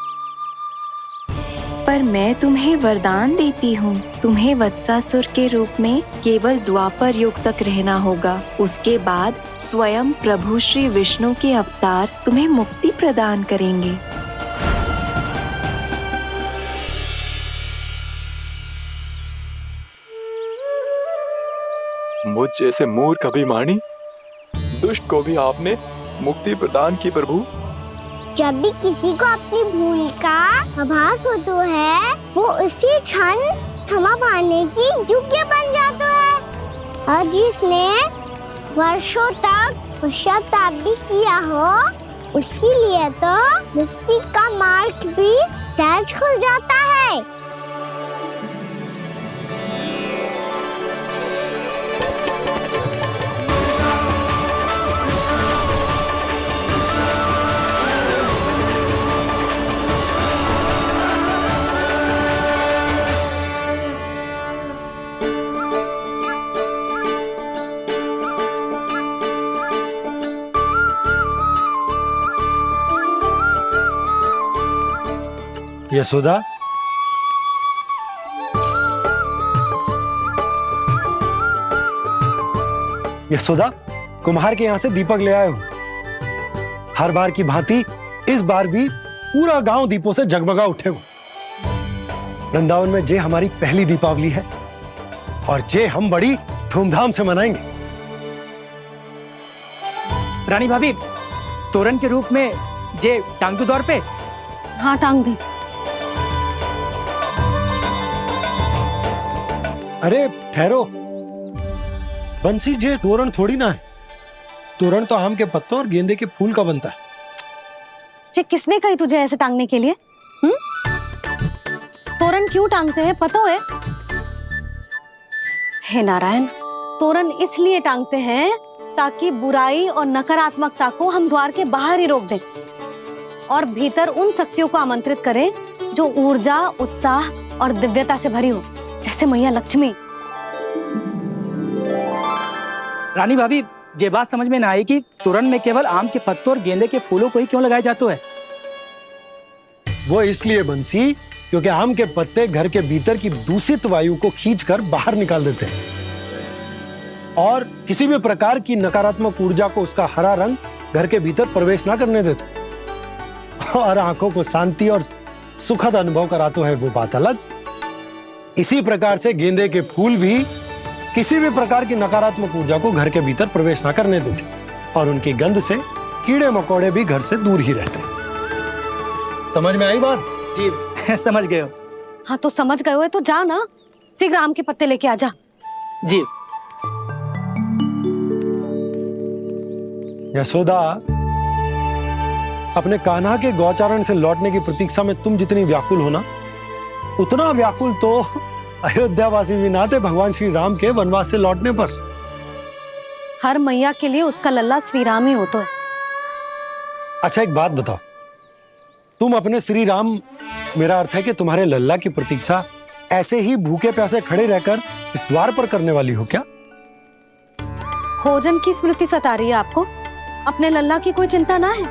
पर मैं तुम्हें वरदान देती हूँ, तुम्हें वत्सासुर के रूप में केवल द्वापर युग तक रहना होगा। उसके बाद स्वयं प्रभु श्री विष्णु के अवतार तुम्हें मुक्ति प्रदान करेंगे। मुझ जैसे मूर्ख अभिमानी दुष्ट को भी आपने मुक्ति प्रदान की प्रभु। जब भी किसी को अपनी भूल का आभास होता है, वो उसी क्षण क्षमा पाने की योग्य बन जाता है। और जिसने वर्षों तक पश्चाताप भी किया हो, उसके लिए तो मुक्ति का मार्ग भी सहज खुल जाता है। यशोदा, यशोदा, कुम्हार के यहाँ से दीपक ले आए हो। हर बार की भांति इस बार भी पूरा गांव दीपों से जगमगा उठे हो। वृंदावन में जे हमारी पहली दीपावली है और जे हम बड़ी धूमधाम से मनाएंगे। रानी भाभी, तोरण के रूप में जे टांग दो दौर पे। हाँ, टांग दे। अरे ठहरो, बंसी, जे तोरण थोड़ी ना है। तोरण तो आम के पत्तों और गेंदे के फूल का बनता है। जे किसने कही तुझे ऐसे टांगने के लिए? तोरण क्यों टांगते हैं पता है? हे नारायण, तोरण इसलिए टांगते हैं ताकि बुराई और नकारात्मकता को हम द्वार के बाहर ही रोक दें और भीतर उन शक्तियों को आमंत्रित करें जो ऊर्जा, उत्साह और दिव्यता से भरी हो, जैसे मैया लक्ष्मी। रानी भाभी, ये बात समझ में ना आई कि तोरण में केवल आम के पत्तों और गेंदे के फूलों को ही क्यों लगाया जाता है? वो इसलिए बंसी, क्योंकि आम के पत्ते घर के भीतर की दूषित वायु को खींचकर बाहर निकाल देते हैं और किसी भी प्रकार की नकारात्मक ऊर्जा को उसका हरा रंग घर के भीतर प्रवेश ना करने देते और आंखों को शांति और सुखद अनुभव कराते है, वो बात अलग। इसी प्रकार से गेंदे के फूल भी किसी भी प्रकार की नकारात्मक ऊर्जा को घर के भीतर प्रवेश ना करने देते और उनकी गंध से कीड़े मकोड़े भी घर से दूर ही रहते हैं। समझ में आई बात? जी, समझ गए हो। हाँ, तो समझ गए हो तो जा ना, शीघ्र आम के पत्ते लेके आजा। जी। यशोदा, अपने कान्हा के गौचारण से लौटने की प्रतीक्षा में तुम जितनी व्याकुल हो ना, उतना व्याकुल तो अयोध्यावासी भी ना थे भगवान श्री राम के वनवास से लौटने पर। हर मैया के लिए उसका लल्ला श्री राम ही होता है। अच्छा, एक बात बताओ, तुम अपने श्री राम, मेरा अर्थ है कि तुम्हारे लल्ला की प्रतीक्षा ऐसे ही भूखे प्यासे खड़े रहकर इस द्वार पर करने वाली हो क्या? भोजन की स्मृति सता रही है आपको? अपने लल्ला की कोई चिंता ना है।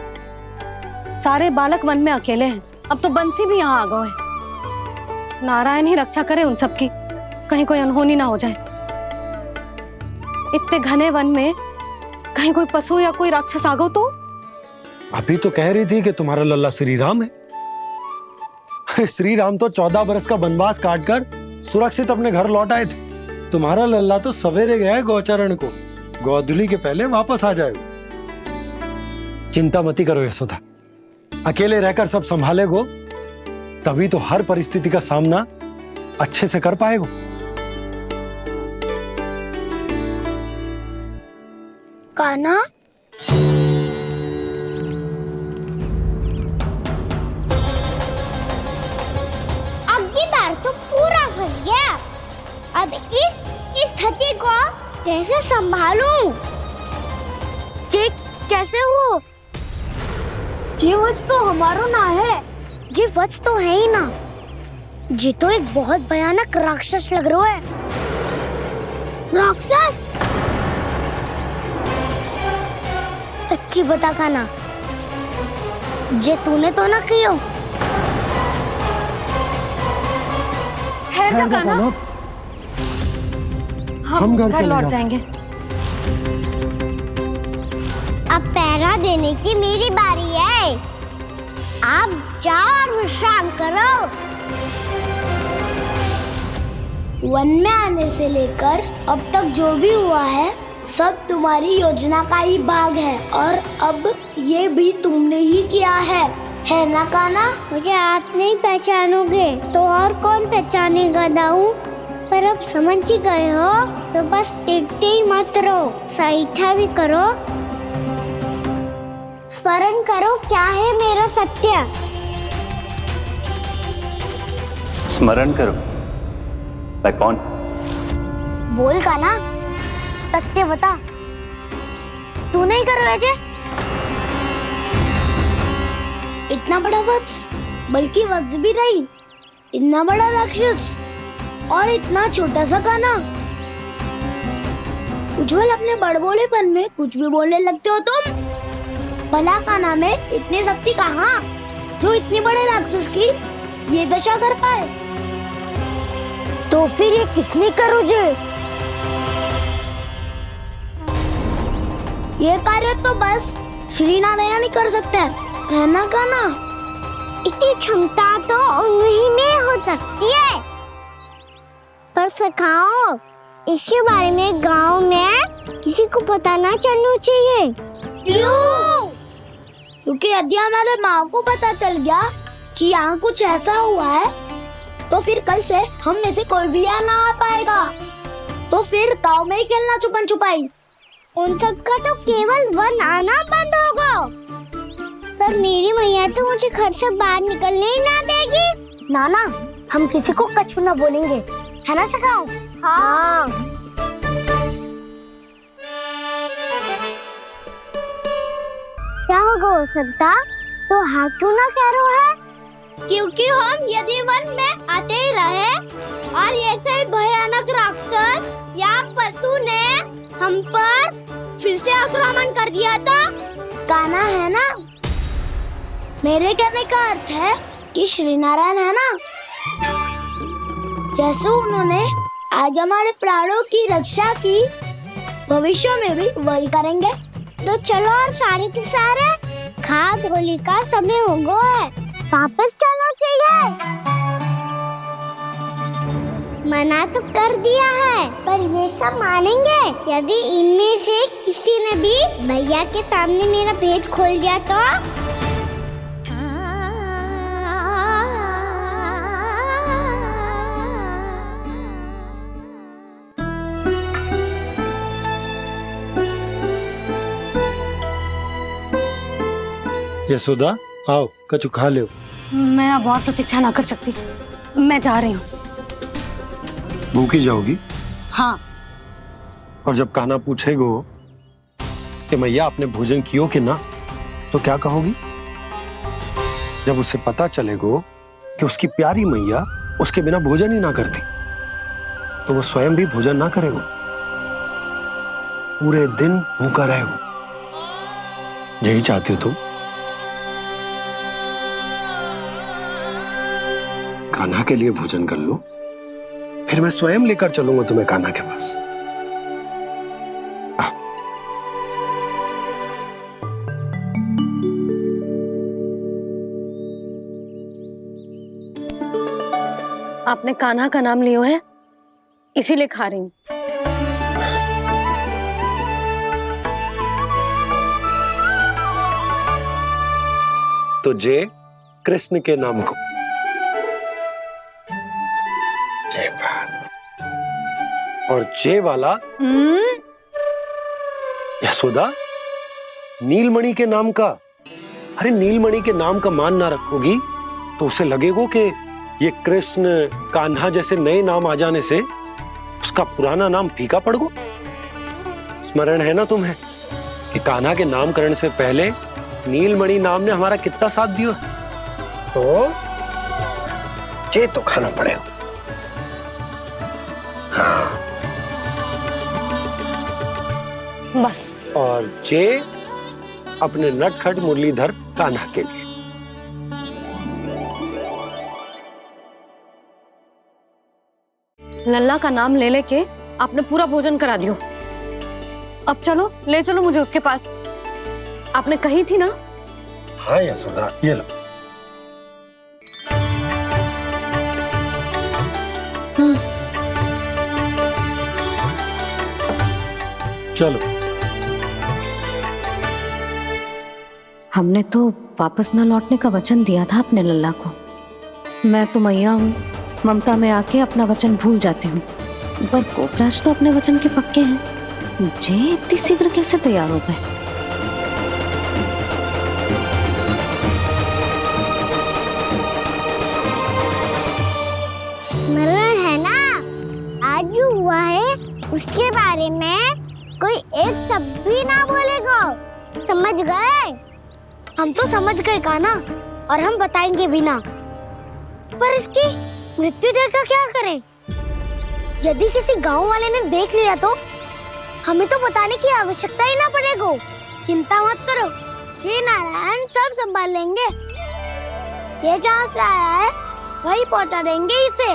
सारे बालक वन में अकेले हैं, अब तो बंसी भी यहाँ आ गए हैं। नारायण ही रक्षा करे उन सबकी, कहीं कोई अनहोनी ना हो जाए। इतने घने वन में कहीं कोई पशु या कोई राक्षस आ गो तो? अभी तो कह रही थी कि तुम्हारा लल्ला श्री राम है। श्री राम तो 14 बरस का वनवास काटकर सुरक्षित अपने घर लौट आए थे। तुम्हारा लल्ला तो सवेरे गया है गौचरण को, गोधूली के पहले वापस आ जाएगा। चिंता मती करो यशोदा, अकेले रहकर सब संभालेगो तभी तो हर परिस्थिति का सामना अच्छे से कर पाएगो। कान्हा, अब की बार तो पूरा फंस गया। अब इस स्थिति को कैसे संभालूं? जे कैसे हो? जे वच तो हमारो ना है। जे वच तो है ही ना। जी तो एक बहुत भयानक राक्षस लग रहा है। राक्षस? सच्ची बता कान्हा, जे तूने तो ना कियो? ठहर जा कान्हा, हम घर लौट जाएंगे। अब पहरा देने की मेरी बारी है। आप जाओ और विश्राम करो। वन में आने से लेकर अब तक जो भी हुआ है सब तुम्हारी योजना का ही भाग है और अब ये भी तुमने ही किया है ना कान्हा? मुझे आप नहीं पहचानोगे तो और कौन पहचानेगा दाऊ? पर अब समझ ही गए हो तो बस देखते ही मत रहो, सईठा भी करो, स्मरण करो क्या है मेरा सत्य। स्मरण करो। मैं कौन? बोल कान्हा, सत्य बता। तू नहीं करो अजय? इतना बड़ा वत्स, बल्कि वत्स भी नहीं, इतना बड़ा राक्षस और इतना छोटा सा कान्हा। उज्जवल अपने बड़बोलेपन में कुछ भी बोलने लगते हो तुम। भला कान्हा में इतनी शक्ति कहाँ जो इतने बड़े राक्षस की ये दशा कर पाए? तो फिर ये किसने करो जे? ये कार्य तो बस श्री नारायण ही कर सकते हैं, है ना कान्हा? इतनी क्षमता तो उन्हीं में हो सकती है, पर सखाओ इसके बारे में गांव में किसी को पता ना चलना चाहिए। क्यों? क्योंकि यदि हमारे माँ को पता चल गया कि यहाँ कुछ ऐसा हुआ है तो फिर कल से हम में से कोई भी यहाँ ना आ पाएगा। तो फिर गांव में ही खेलना छुपन छुपाई। उन सबका तो केवल वन आना बंद होगा, पर मेरी मैया तो मुझे घर से बाहर निकलने ही ना देगी। नाना, हम किसी को कछु ना बोलेंगे, है ना सखाओ? हाँ। क्या होगा हो सकता? तो हाँ क्यों ना कह रहा है? क्योंकि हम यदि वन में आते ही रहे और ऐसे भयानक राक्षस या पशु ने हम पर फिर से आक्रमण कर दिया तो कान्हा, है ना? मेरे कहने का अर्थ है कि श्री नारायण है ना, जैसे उन्होंने आज हमारे प्राणों की रक्षा की, भविष्य में भी वही करेंगे। तो चलो और सारे के सारे खाद होली का समय हो गया है, वापस चलना चाहिए। मना तो कर दिया है, पर ये सब मानेंगे यदि इनमें से किसी ने भी भैया के सामने मेरा पेट खोल दिया तो? यशोदा, आओ कछु खा लो। मैं अब और प्रतीक्षा ना कर सकती, मैं जा रही हूँ। भूखी जाओगी? हाँ। और जब कान्हा पूछेगो कि मैया आपने भोजन कियो कि ना, तो क्या कहोगी? जब उसे पता चलेगो कि उसकी प्यारी मैया उसके बिना भोजन ही ना करती, तो वो स्वयं भी भोजन ना करेगो, पूरे दिन भूखा रहेगो। यही चाहती हो तुम? कान्हा के लिए भोजन कर लो, फिर मैं स्वयं लेकर चलूंगा तुम्हें कान्हा के पास। आपने कान्हा का नाम लियो है, इसीलिए खा रही हूँ। तो जय कृष्ण के नाम को। जय बात। और जय वाला यशोदा, नीलमणि के नाम का। अरे नीलमणि के नाम का मान ना रखोगी तो उसे लगेगा कि ये कृष्ण कान्हा जैसे नए नाम आ जाने से उसका पुराना नाम फीका पड़ गो। स्मरण है ना तुम्हें कि कान्हा के नामकरण से पहले नीलमणि नाम ने हमारा कितना साथ दिया? तो जे तो खाना पड़ेगा। हाँ। बस। और जे अपने नटखट मुरलीधर कान्हा के लिए। लल्ला का नाम ले लेके आपने पूरा भोजन करा दियो। अब चलो, ले चलो मुझे उसके पास। आपने कही थी ना? हाँ यशोदा, ये लो। चलो। हमने तो वापस न लौटने का वचन दिया था अपने लल्ला को। मैं तो मैया हूँ, ममता में आके अपना वचन भूल जाती हूँ, पर गोपराज तो अपने वचन के पक्के हैं। जे इतनी शीघ्र कैसे तैयार हो गए? मरण है ना, आज जो हुआ है उसके बारे में कोई एक शब्द भी ना बोलेगा, समझ गए? हम तो समझ गए कान्हा, और हम बताएंगे भी ना। पर इसकी मृत्यु देखकर क्या करें? यदि किसी गांव वाले ने देख लिया तो हमें तो बताने की आवश्यकता ही ना पड़ेगा। चिंता मत करो, श्री नारायण सब संभाल लेंगे। ये जहाँ से आया है वही पहुँचा देंगे इसे।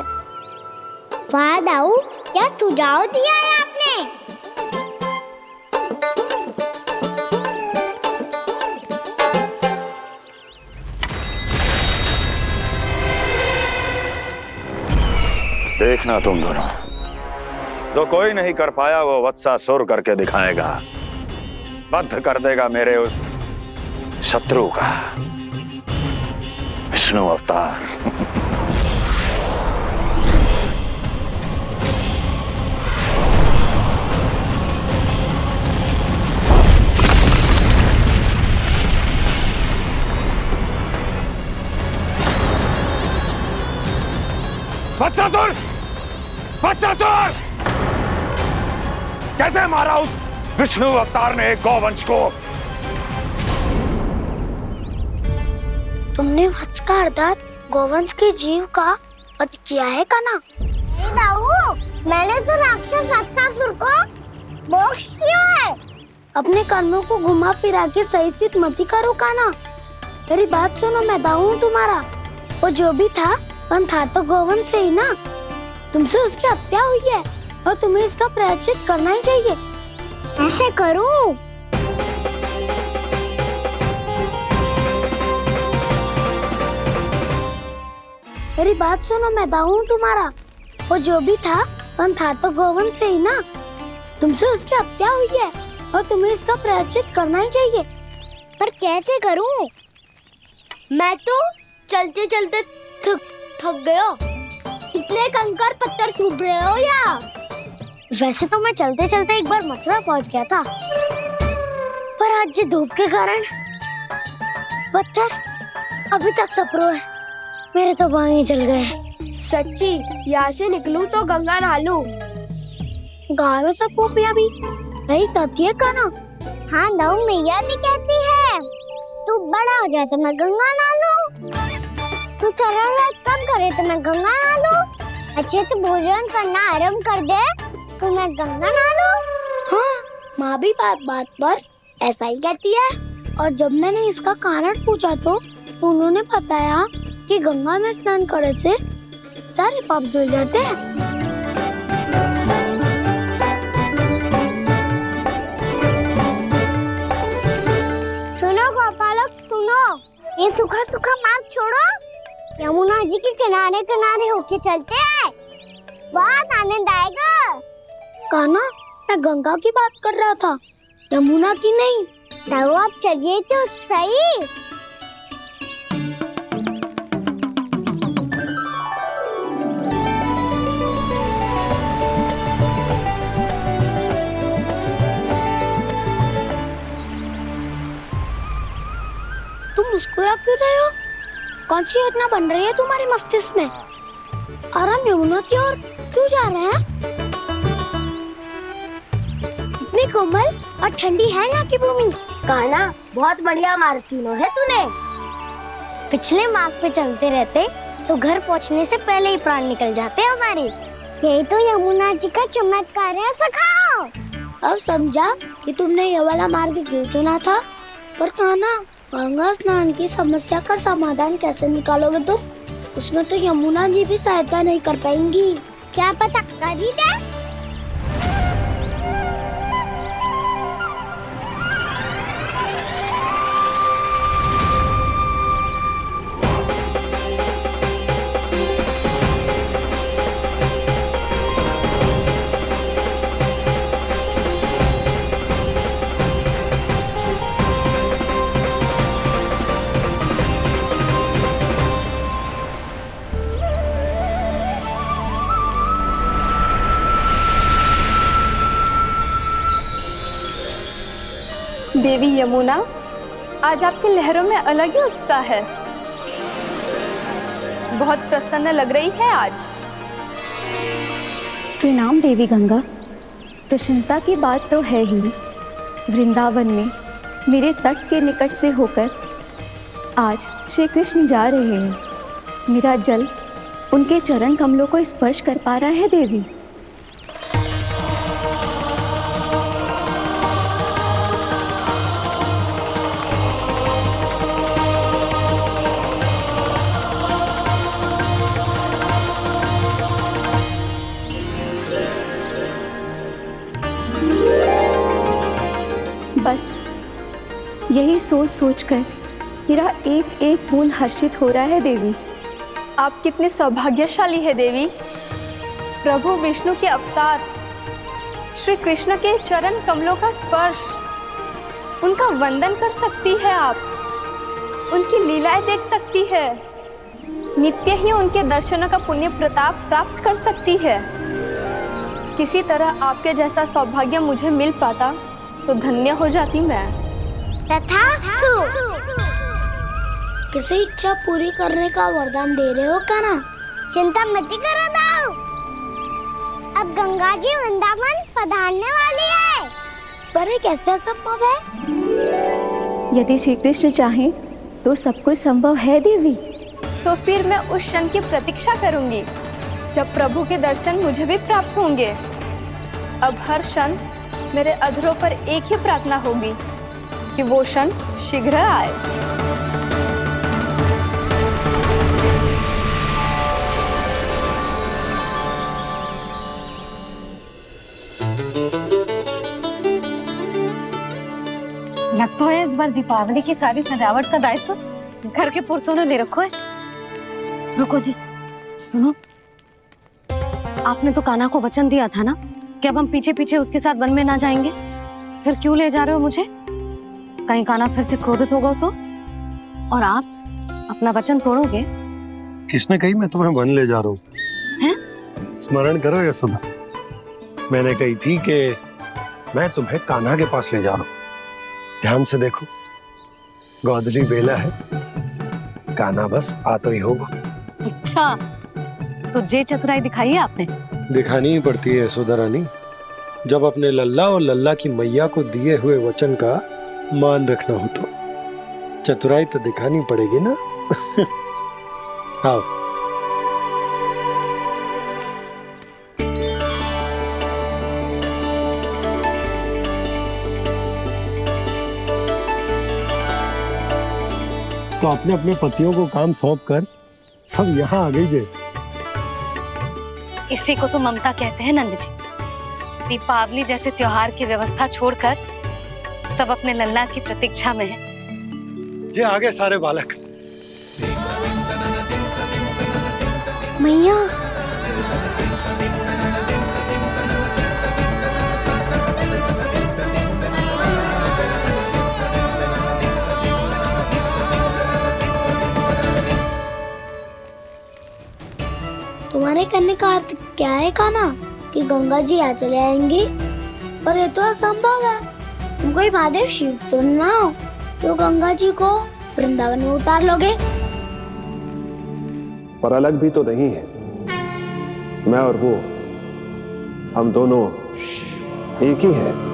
वाह दाऊ, क्या सुझाव दिया है आपने? देखना तुम दोनों, जो कोई नहीं कर पाया वो वत्सासुर करके दिखाएगा, बद्ध कर देगा मेरे उस शत्रु का विष्णु अवतार। वत्सासुर! वत्सासुर! कैसे मारा उस विष्णु अवतार ने एक गौवंश को? तुमने वत्स का अर्थात गौवंश के जीव का वध किया है कान्हा? नहीं दाऊ, मैंने तो राक्षस वत्सासुर को मोक्ष किया है। अपने कर्मों को घुमा फिरा के सही सिद्ध मत करो कान्हा। मेरी बात सुनो, मैं दाऊ हूँ तुम्हारा। वो जो भी था पर था तो गौवंश से ही ना। तुमसे उसकी हत्या हुई है और तुम्हें इसका प्रायश्चित करना ही चाहिए। ऐसे करूं? मेरी बात सुनो, मैं दाऊ हूँ तुम्हारा। वो जो भी था पर था तो गौवंश से ही ना। तुमसे उसकी हत्या हुई है और तुम्हें इसका प्रायश्चित करना ही चाहिए। पर कैसे करूं? मैं तो चलते चलते थक गया। इतने कंकर पत्थर सूख रहे हो या? वैसे तो मैं चलते चलते एक बार मथुरा पहुंच गया था, पर आज ये धूप के कारण पत्थर अभी तक तप रहे हैं। मेरे तो बाएं ही जल गए। सच्ची, यहाँ से निकलूं तो गंगा नहा लूं। गारो सब पोपिया भी यही कहती है कान्हा। हाँ दाऊ, मैया भी कहती है तू बड़ा हो जाए तो मैं गंगा नहा लूं, तू शरारत कम करे तो मैं गंगा नहा लूं, अच्छे से भोजन करना आरंभ कर दे तो मैं गंगा नहा लूं। हाँ, माँ भी बात बात पर ऐसा ही कहती है। और जब मैंने इसका कारण पूछा तो उन्होंने बताया कि गंगा में स्नान करने से सारे पाप धुल जाते हैं। सुनो गोपालक, सुनो, ये सूखा सूखा मार्ग छोड़ो, यमुना जी के किनारे किनारे होके चलते हैं, बहुत आनंद आएगा। कान्हा, मैं गंगा की बात कर रहा था, यमुना की नहीं। तो आप चलिए तो सही। तुम मुस्कुरा क्यों रहे हो? कौन सी योजना बन रही है तुम्हारे मस्तिष्क में? और हम यमुना की ओर क्यों जा रहे हैं? इतनी कोमल और ठंडी है यहाँ की भूमि। कान्हा, बहुत बढ़िया मार्ग चुना है तूने। पिछले मार्ग पे चलते रहते तो घर पहुँचने से पहले ही प्राण निकल जाते हमारे। यही तो यमुना जी का चमत्कार है सखा। अब समझा कि तुमने ये वाला मार्ग क्यों चुना था। पर कान्हा, गंगा स्नान की समस्या का समाधान कैसे निकालोगे तुम? उसमें तो यमुना जी भी सहायता नहीं कर पाएंगी। क्या पता कर ही दे। देवी यमुना, आज आपकी लहरों में अलग ही उत्साह है। बहुत प्रसन्न लग रही है आज। प्रणाम देवी गंगा। प्रसन्नता की बात तो है ही। वृंदावन में मेरे तट के निकट से होकर आज श्री कृष्ण जा रहे हैं। मेरा जल उनके चरण कमलों को स्पर्श कर पा रहा है देवी। बस यही सोच सोचकर मेरा एक एक बूंद हर्षित हो रहा है देवी। आप कितने सौभाग्यशाली है देवी। प्रभु विष्णु के अवतार श्री कृष्ण के चरण कमलों का स्पर्श, उनका वंदन कर सकती है आप, उनकी लीलाएं देख सकती है, नित्य ही उनके दर्शनों का पुण्य प्रताप प्राप्त कर सकती है। किसी तरह आपके जैसा सौभाग्य मुझे मिल पाता तो धन्य हो जाती मैं। तथास्तु। किसी इच्छा पूरी करने का वरदान दे रहे हो क्या ना? चिंता मत करो दाऊ। अब गंगा जी वृंदावन पधारने वाली है। पर ये कैसे संभव है? यदि श्री कृष्ण चाहें तो सब कुछ संभव है देवी। तो फिर मैं उस क्षण की प्रतीक्षा करूंगी जब प्रभु के दर्शन मुझे भी प्राप्त होंगे। अब हर क्षण मेरे अधरों पर एक ही प्रार्थना होगी कि वो क्षण शीघ्र आए। लग तो है इस बार दीपावली की सारी सजावट का दायित्व घर के पुरुषों ने ले रखो है। रुको जी, सुनो, आपने तो कान्हा को वचन दिया था ना कि अब हम पीछे पीछे उसके साथ वन में ना जाएंगे। फिर क्यों ले जा रहे हो मुझे? कहीं कान्हा फिर से क्रोधित होगा तो? और आप अपना वचन तोड़ोगे? किसने कही मैं तुम्हें वन ले जा रहा हूँ? स्मरण करो यशोदा, मैंने कही थी कि मैं तुम्हें कान्हा के पास ले जा रहा हूँ। ध्यान से देखो, गोधली बेला है, कान्हा बस आ तो ही होगा। अच्छा, तो जे चतुराई दिखाई है आपने? दिखानी ही पड़ती है यशोदा रानी, जब अपने लल्ला और लल्ला की मैया को दिए हुए वचन का मान रखना हो तो चतुराई तो दिखानी पड़ेगी ना। आओ। तो अपने अपने पतियों को काम सौंप कर सब यहाँ आ गई है। इसी को तो ममता कहते हैं नंद जी। दीपावली जैसे त्योहार की व्यवस्था छोड़कर सब अपने लल्ला की प्रतीक्षा में हैं। जे आगे सारे बालक। मैया, तुम्हारे कहने का अर्थ क्या है कान्हा? कि गंगा जी यहाँ चले आएंगी? पर ये तो असंभव है। तुम कोई महादेव शिव तो ना हो तो गंगा जी को वृंदावन में उतार लोगे? पर अलग भी तो नहीं है। मैं और वो, हम दोनों एक ही हैं।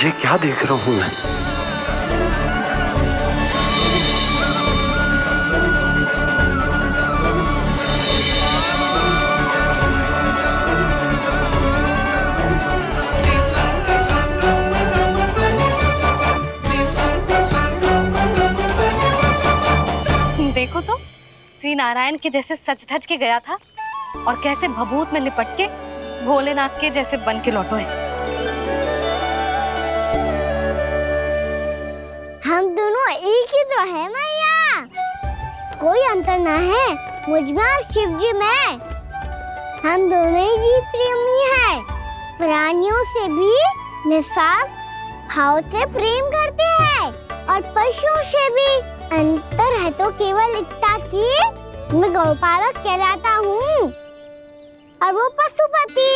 ये क्या देख रहा हूँ मैं? श्री नारायण के जैसे सज धज के गया था और कैसे भभूत में लिपट के भोलेनाथ के जैसे बन के लौटो है। हम दोनों एक ही तो है मैया, कोई अंतर ना है मुझ में और शिव जी में। हम दोनों ही जीव प्रेमी हैं, प्राणियों से भी निस्वार्थ भाव से प्रेम करते हैं और पशुओं से भी। अंतर है तो केवल इतना कि मैं गौपालक कहलाता हूँ और वो पशुपति।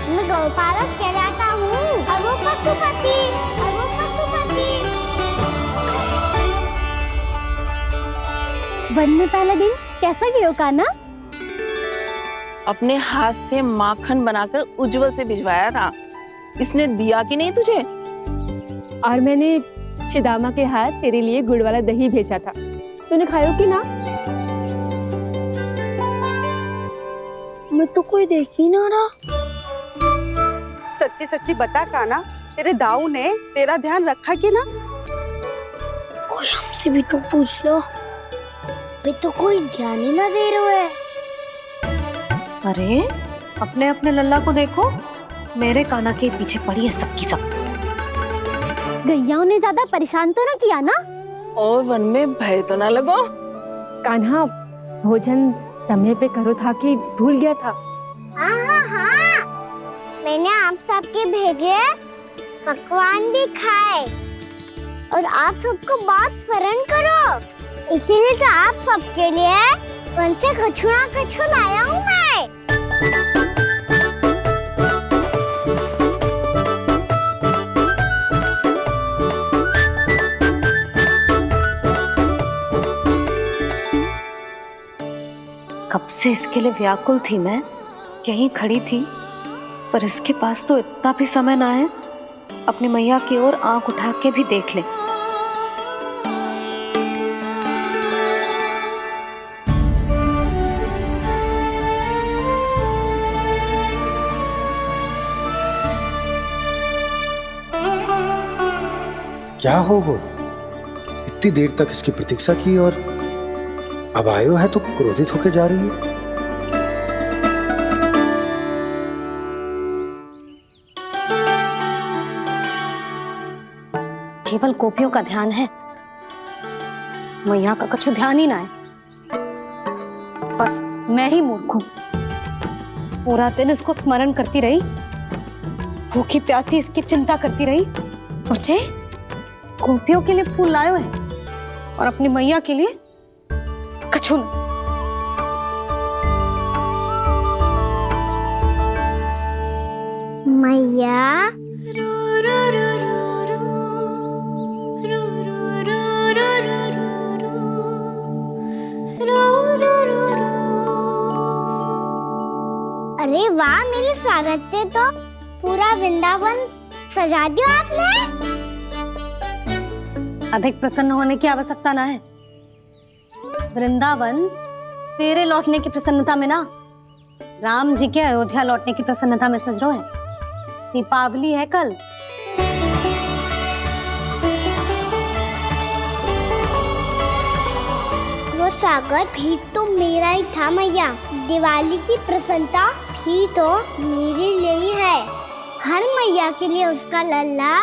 मैं गौपालक कहलाता हूँ और वो पशुपति, और वो पशुपति। वन में पहला दिन कैसा गया कान्हा? अपने हाथ से माखन बनाकर उज्जवल से भिजवाया था। इसने दिया कि नहीं तुझे? और मैंने शिदामा के हाथ तेरे लिए गुड़ वाला दही भेजा था, तूने खाया कि ना? मैं तो कोई देख ही ना रहा। सच्ची सच्ची बता कान्हा, तेरे दाऊ ने तेरा ध्यान रखा कि ना? कोई हमसे भी तो पूछ लो, वे तो कोई ध्यान ही ना दे रहे हैं। अरे अपने अपने लल्ला को देखो, मेरे कान्हा के पीछे पड़ी है सबकी सब। गैयाओं ने ज्यादा परेशान तो ना किया ना? और वन में भय तो ना लगो? कान्हा भोजन समय पे करो था कि भूल गया था? हाँ, मैंने आप सबके भेजे पकवान भी खाए और आप सबको बात स्मरण करो, इसीलिए तो आप सबके लिए वन से कछु लाया हूँ मैं। कब से इसके लिए व्याकुल थी मैं, यहीं खड़ी थी, पर इसके पास तो इतना भी समय ना है अपनी मैया की ओर आंख उठा के भी देख ले। क्या हो इतनी देर तक इसकी प्रतीक्षा की और अब आयो है तो क्रोधित होकर जा रही है। केवल गोपियों का ध्यान है, मैया का कुछ ध्यान ही ना है। बस मैं ही मूर्ख हूं, पूरा दिन इसको स्मरण करती रही, भूखी प्यासी इसकी चिंता करती रही। मुझे गोपियों के लिए फूल लायो है और अपनी मैया के लिए कछु न। मैया अरे वाह, मेरे स्वागत से तो पूरा वृंदावन सजा दिया आपने। अधिक प्रसन्न होने की आवश्यकता ना है। वृंदावन तेरे लौटने की प्रसन्नता में ना, राम जी के अयोध्या लौटने की प्रसन्नता में सज रहे हैं। दीपावली है कल। वो स्वागत भी तो मेरा ही था मैया। दिवाली की प्रसन्नता भी तो मेरे लिए ही है। हर मैया के लिए उसका लल्ला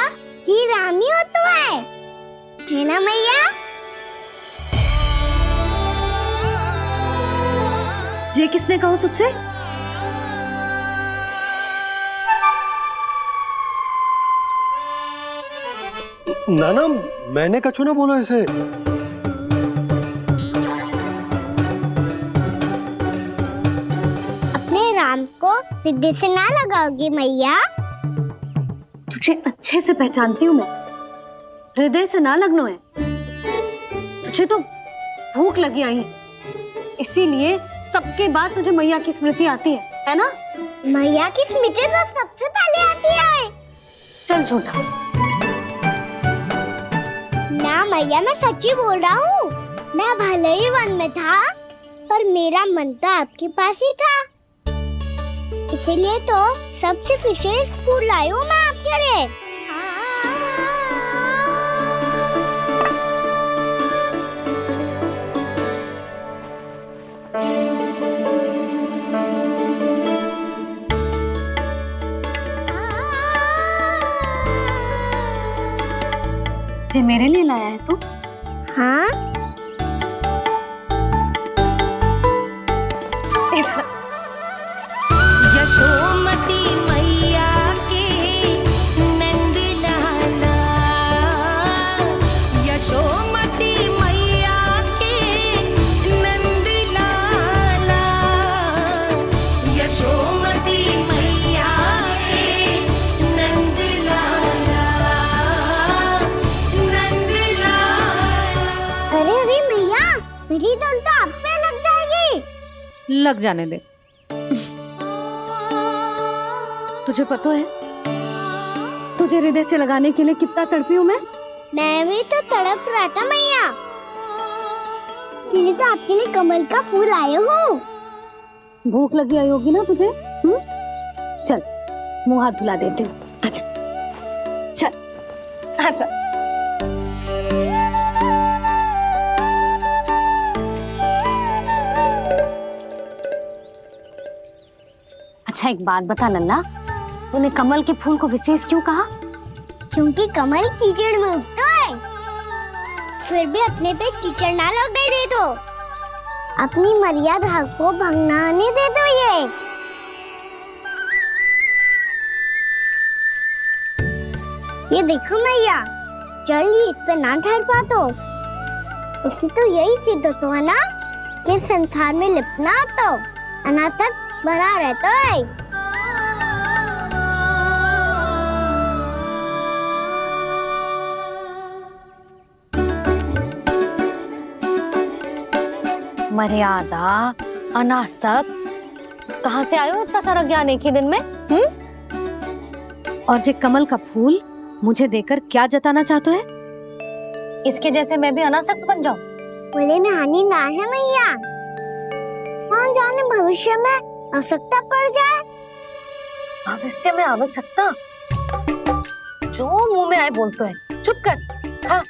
जी राम ही होता है ना मैया? ये किसने कहा तुझसे? नाना, मैंने कछु ना बोला इसे। अपने राम को हृदय से ना लगाओगी मैया? तुझे अच्छे से पहचानती हूँ मैं, हृदय से ना लगनो है। तुझे तो भूख लगी आई है, इसीलिए सबके बाद तुझे मैया की स्मृति आती है ना? मैया की स्मृति तो सबसे पहले आती है। चल झूठा। ना मैया, मैं सच्ची बोल रहा हूँ। मैं भले ही वन में था, पर मेरा मन तो आपके पास ही था। इसीलिए तो सबसे विशेष फूल लाई हूँ मैं आपके लिए। जे मेरे लिए लाया है तू? हाँ। यशोमती मैया के नंद लाला, यशोमती मैया के नंद लाला, यशोमती मैया के नंद लाला, नंद लाला। अरे अरे मैया, मेरी धुन तो आप पे लग जाएगी। लग जाने दे। तुझे पता है तुझे हृदय से लगाने के लिए कितना तड़पी हूँ मैं भी तो तड़प रहा था मैया, इसलिए तो आपके लिए कमल का फूल आए हूँ। भूख लगी आई होगी ना तुझे? चल मुंह हाथ धुला देती हूँ। आजा चल आजा। अच्छा एक बात बता लल्ला, तूने कमल के फूल को विशेष क्यों कहा? क्योंकि कमल कीचड़ में उगता है, फिर भी अपने पे कीचड़ ना लगने दे दो। अपनी मर्यादा को भंग ना आने दे दो। ये देखो मैया, जल भी इस पे ना ठहर पातो, इससे तो यही सिद्ध हुआ ना कि संसार में लिपना तो अनाथ तक बना रहता है। मर्यादा, अनासक, कहाँ से आयो इतना सारा ज्ञान एक ही दिन में? और जे कमल का फूल मुझे देकर क्या जताना चाहते है? इसके जैसे मैं भी अनासक्त बन जाऊं? बोले में हानि ना है मैया, कौन जाने भविष्य में आवश्यकता पड़ जाए। भविष्य में आवश्यकता? जो मुंह में आए बोलते हैं, चुप कर। हाँ,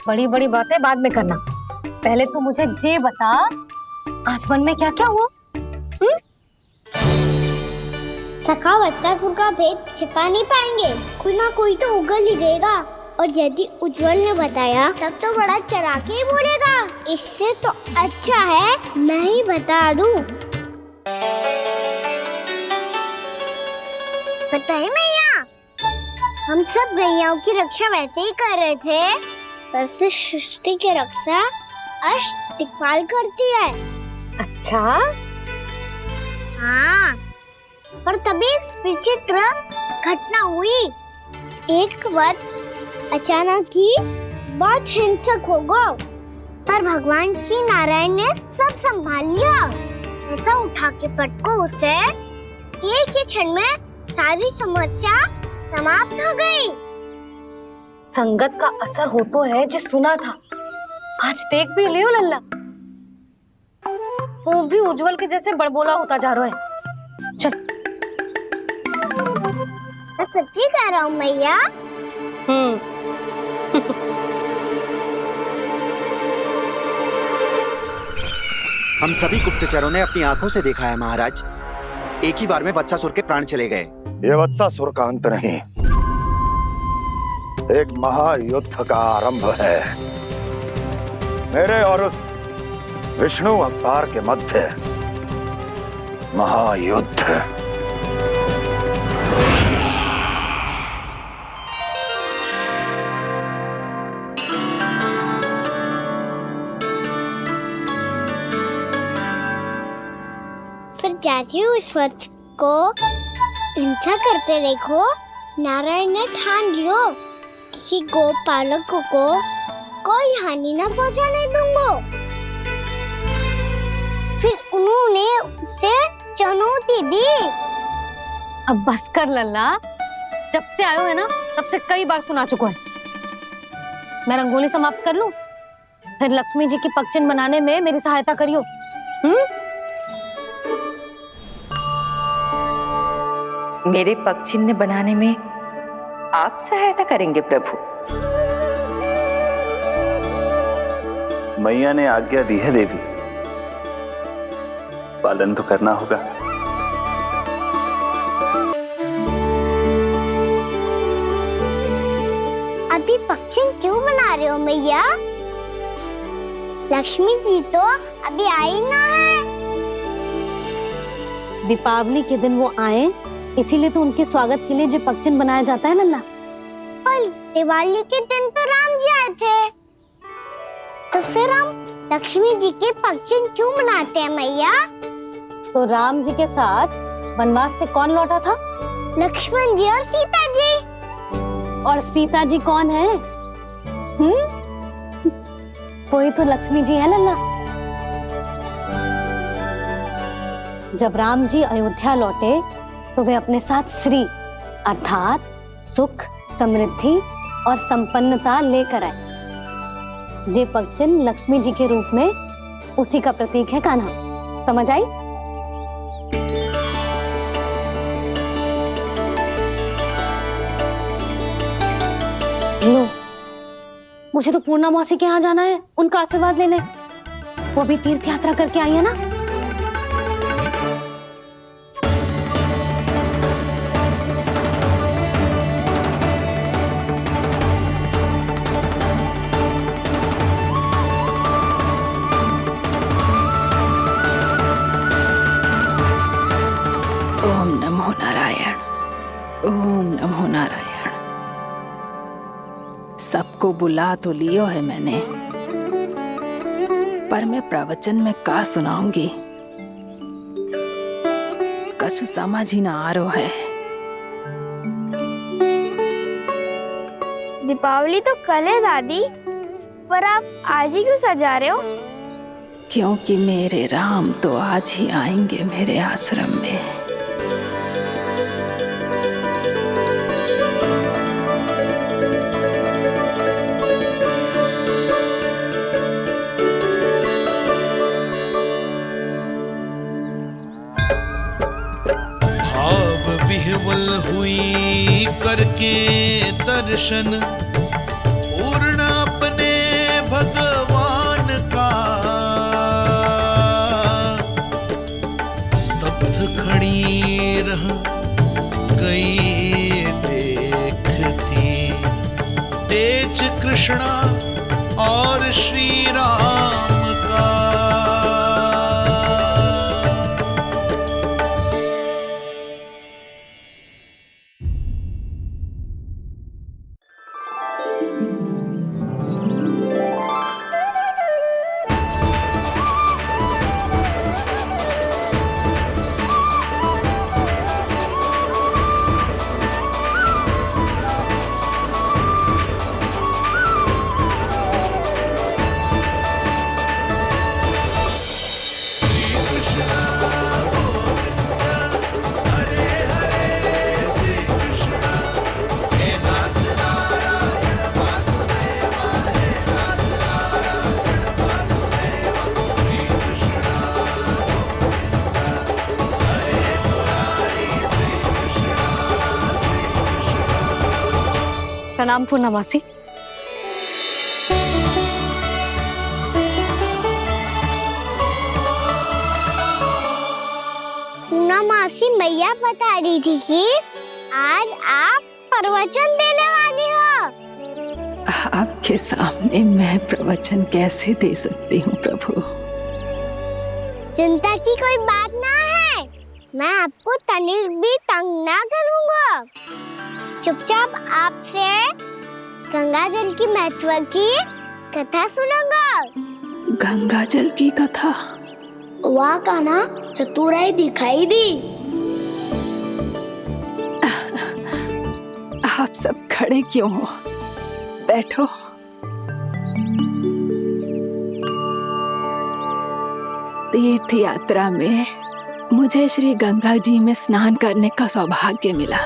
बड़ी बड़ी बातें बाद में करना, पहले तो मुझे ये बता आज वन में क्या क्या हुआ? सखा वत्सासुर का भेद छिपा नहीं पाएंगे, कोई ना कोई तो उगल ही देगा। और यदि उज्जवल ने बताया तब तो बड़ा चढ़ा के ही बोलेगा। इससे तो अच्छा है मैं ही बता दूं। पता है मैया, हम सब गैयाओं की रक्षा वैसे ही कर रहे थे, पर से सृष्टि की रक्षा अष्ट दिक्पाल करती है। अच्छा? हाँ, पर तभी विचित्र घटना हुई। एक वक्त अचानक ही बहुत हिंसक हो गया, पर भगवान श्री नारायण ने सब संभाल लिया। ऐसा उठा के पटको उसे, एक ही क्षण में सारी समस्या समाप्त हो गई। संगत का असर हो तो है जो सुना था, आज देख भी लियो लल्ला, तू भी उज्जवल के जैसे बड़बोला होता जा रहा है। चल। मैं सच्ची कह रहा हूँ मैया। हम सभी गुप्तचरों ने अपनी आंखों से देखा है महाराज, एक ही बार में वत्सासुर के प्राण चले गए। ये वत्सासुर का अंत नहीं, एक महायुद्ध का आरंभ है। मेरे और उस विष्णु अवतार के मध्य महायुद्ध। फिर जैसे उस वक्त को हिंसा करते देखो, नारायण ने ठान लियो किसी गोपालक को कोई हानि न पहुंचाने दूंगा। फिर उन्होंने उसे चुनौती दी। अब बस कर लल्ला, जब से आयो है ना तब से कई बार सुना चुका है। मैं रंगोली समाप्त कर लूं, फिर लक्ष्मी जी की पगचिन बनाने में मेरी सहायता करियो। मेरे पगचिन्ह बनाने में आप सहायता करेंगे प्रभु? मैया ने आज्ञा दी है देवी, पालन तो करना होगा। अब अभी पक्षिन क्यों बना रहे हो मैया? लक्ष्मी जी तो अभी आई ना है। दीपावली के दिन वो आए, इसीलिए तो उनके स्वागत के लिए जो पक्षिन बनाया जाता है लल्ला। पर दिवाली के दिन तो राम जी आए थे, तो फिर हम लक्ष्मी जी के पक्षिन क्यों बनाते हैं मैया? तो राम जी के साथ वनवास से कौन लौटा था? लक्ष्मण जी और सीता जी। और सीता जी कौन है? वही तो लक्ष्मी जी है लल्ला। जब राम जी अयोध्या लौटे तो वे अपने साथ श्री अर्थात सुख, समृद्धि और संपन्नता लेकर आए। जे पक्षिन लक्ष्मी जी के रूप में उसी का प्रतीक है कान्हा। समझ आई? लो, मुझे तो पूर्णा मौसी के यहाँ जाना है, उनका आशीर्वाद लेने। वो भी तीर्थ यात्रा करके आई है ना। ओम नमो नारायण, ओम नमो नारायण। सबको बुला तो लियो है मैंने, पर मैं प्रवचन में का सुनाऊंगी, कछु समझ ही ना आ रहा है। दीपावली तो कल है दादी, पर आप आज ही क्यों सजा रहे हो? क्योंकि मेरे राम तो आज ही आएंगे मेरे आश्रम में। विह्वल हुई करके दर्शन पूर्ण अपने भगवान का, स्तब्ध खड़ी रह गई देखती तेज कृष्णा और श्री राम का। प्रणाम पूर्णा मौसी। पूर्णा मौसी मैया बता रही थी कि आज आप प्रवचन देने वाली हो। आपके सामने मैं प्रवचन कैसे दे सकती हूँ प्रभु? चिंता की कोई बात ना है, मैं आपको तनिक भी तंग ना करूँगा। चुपचाप आपसे गंगा जल की महत्व की कथा सुनूंगा। गंगा जल की कथा? वाह कान्हा, चतुराई दिखाई दी। आप सब खड़े क्यों हो? बैठो। तीर्थ यात्रा में मुझे श्री गंगा जी में स्नान करने का सौभाग्य मिला,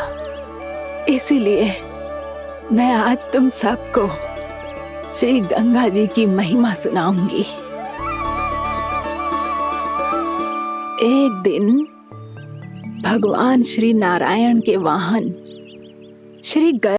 इसीलिए मैं आज तुम सबको श्री गंगा जी की महिमा सुनाऊंगी। एक दिन भगवान श्री नारायण के वाहन श्री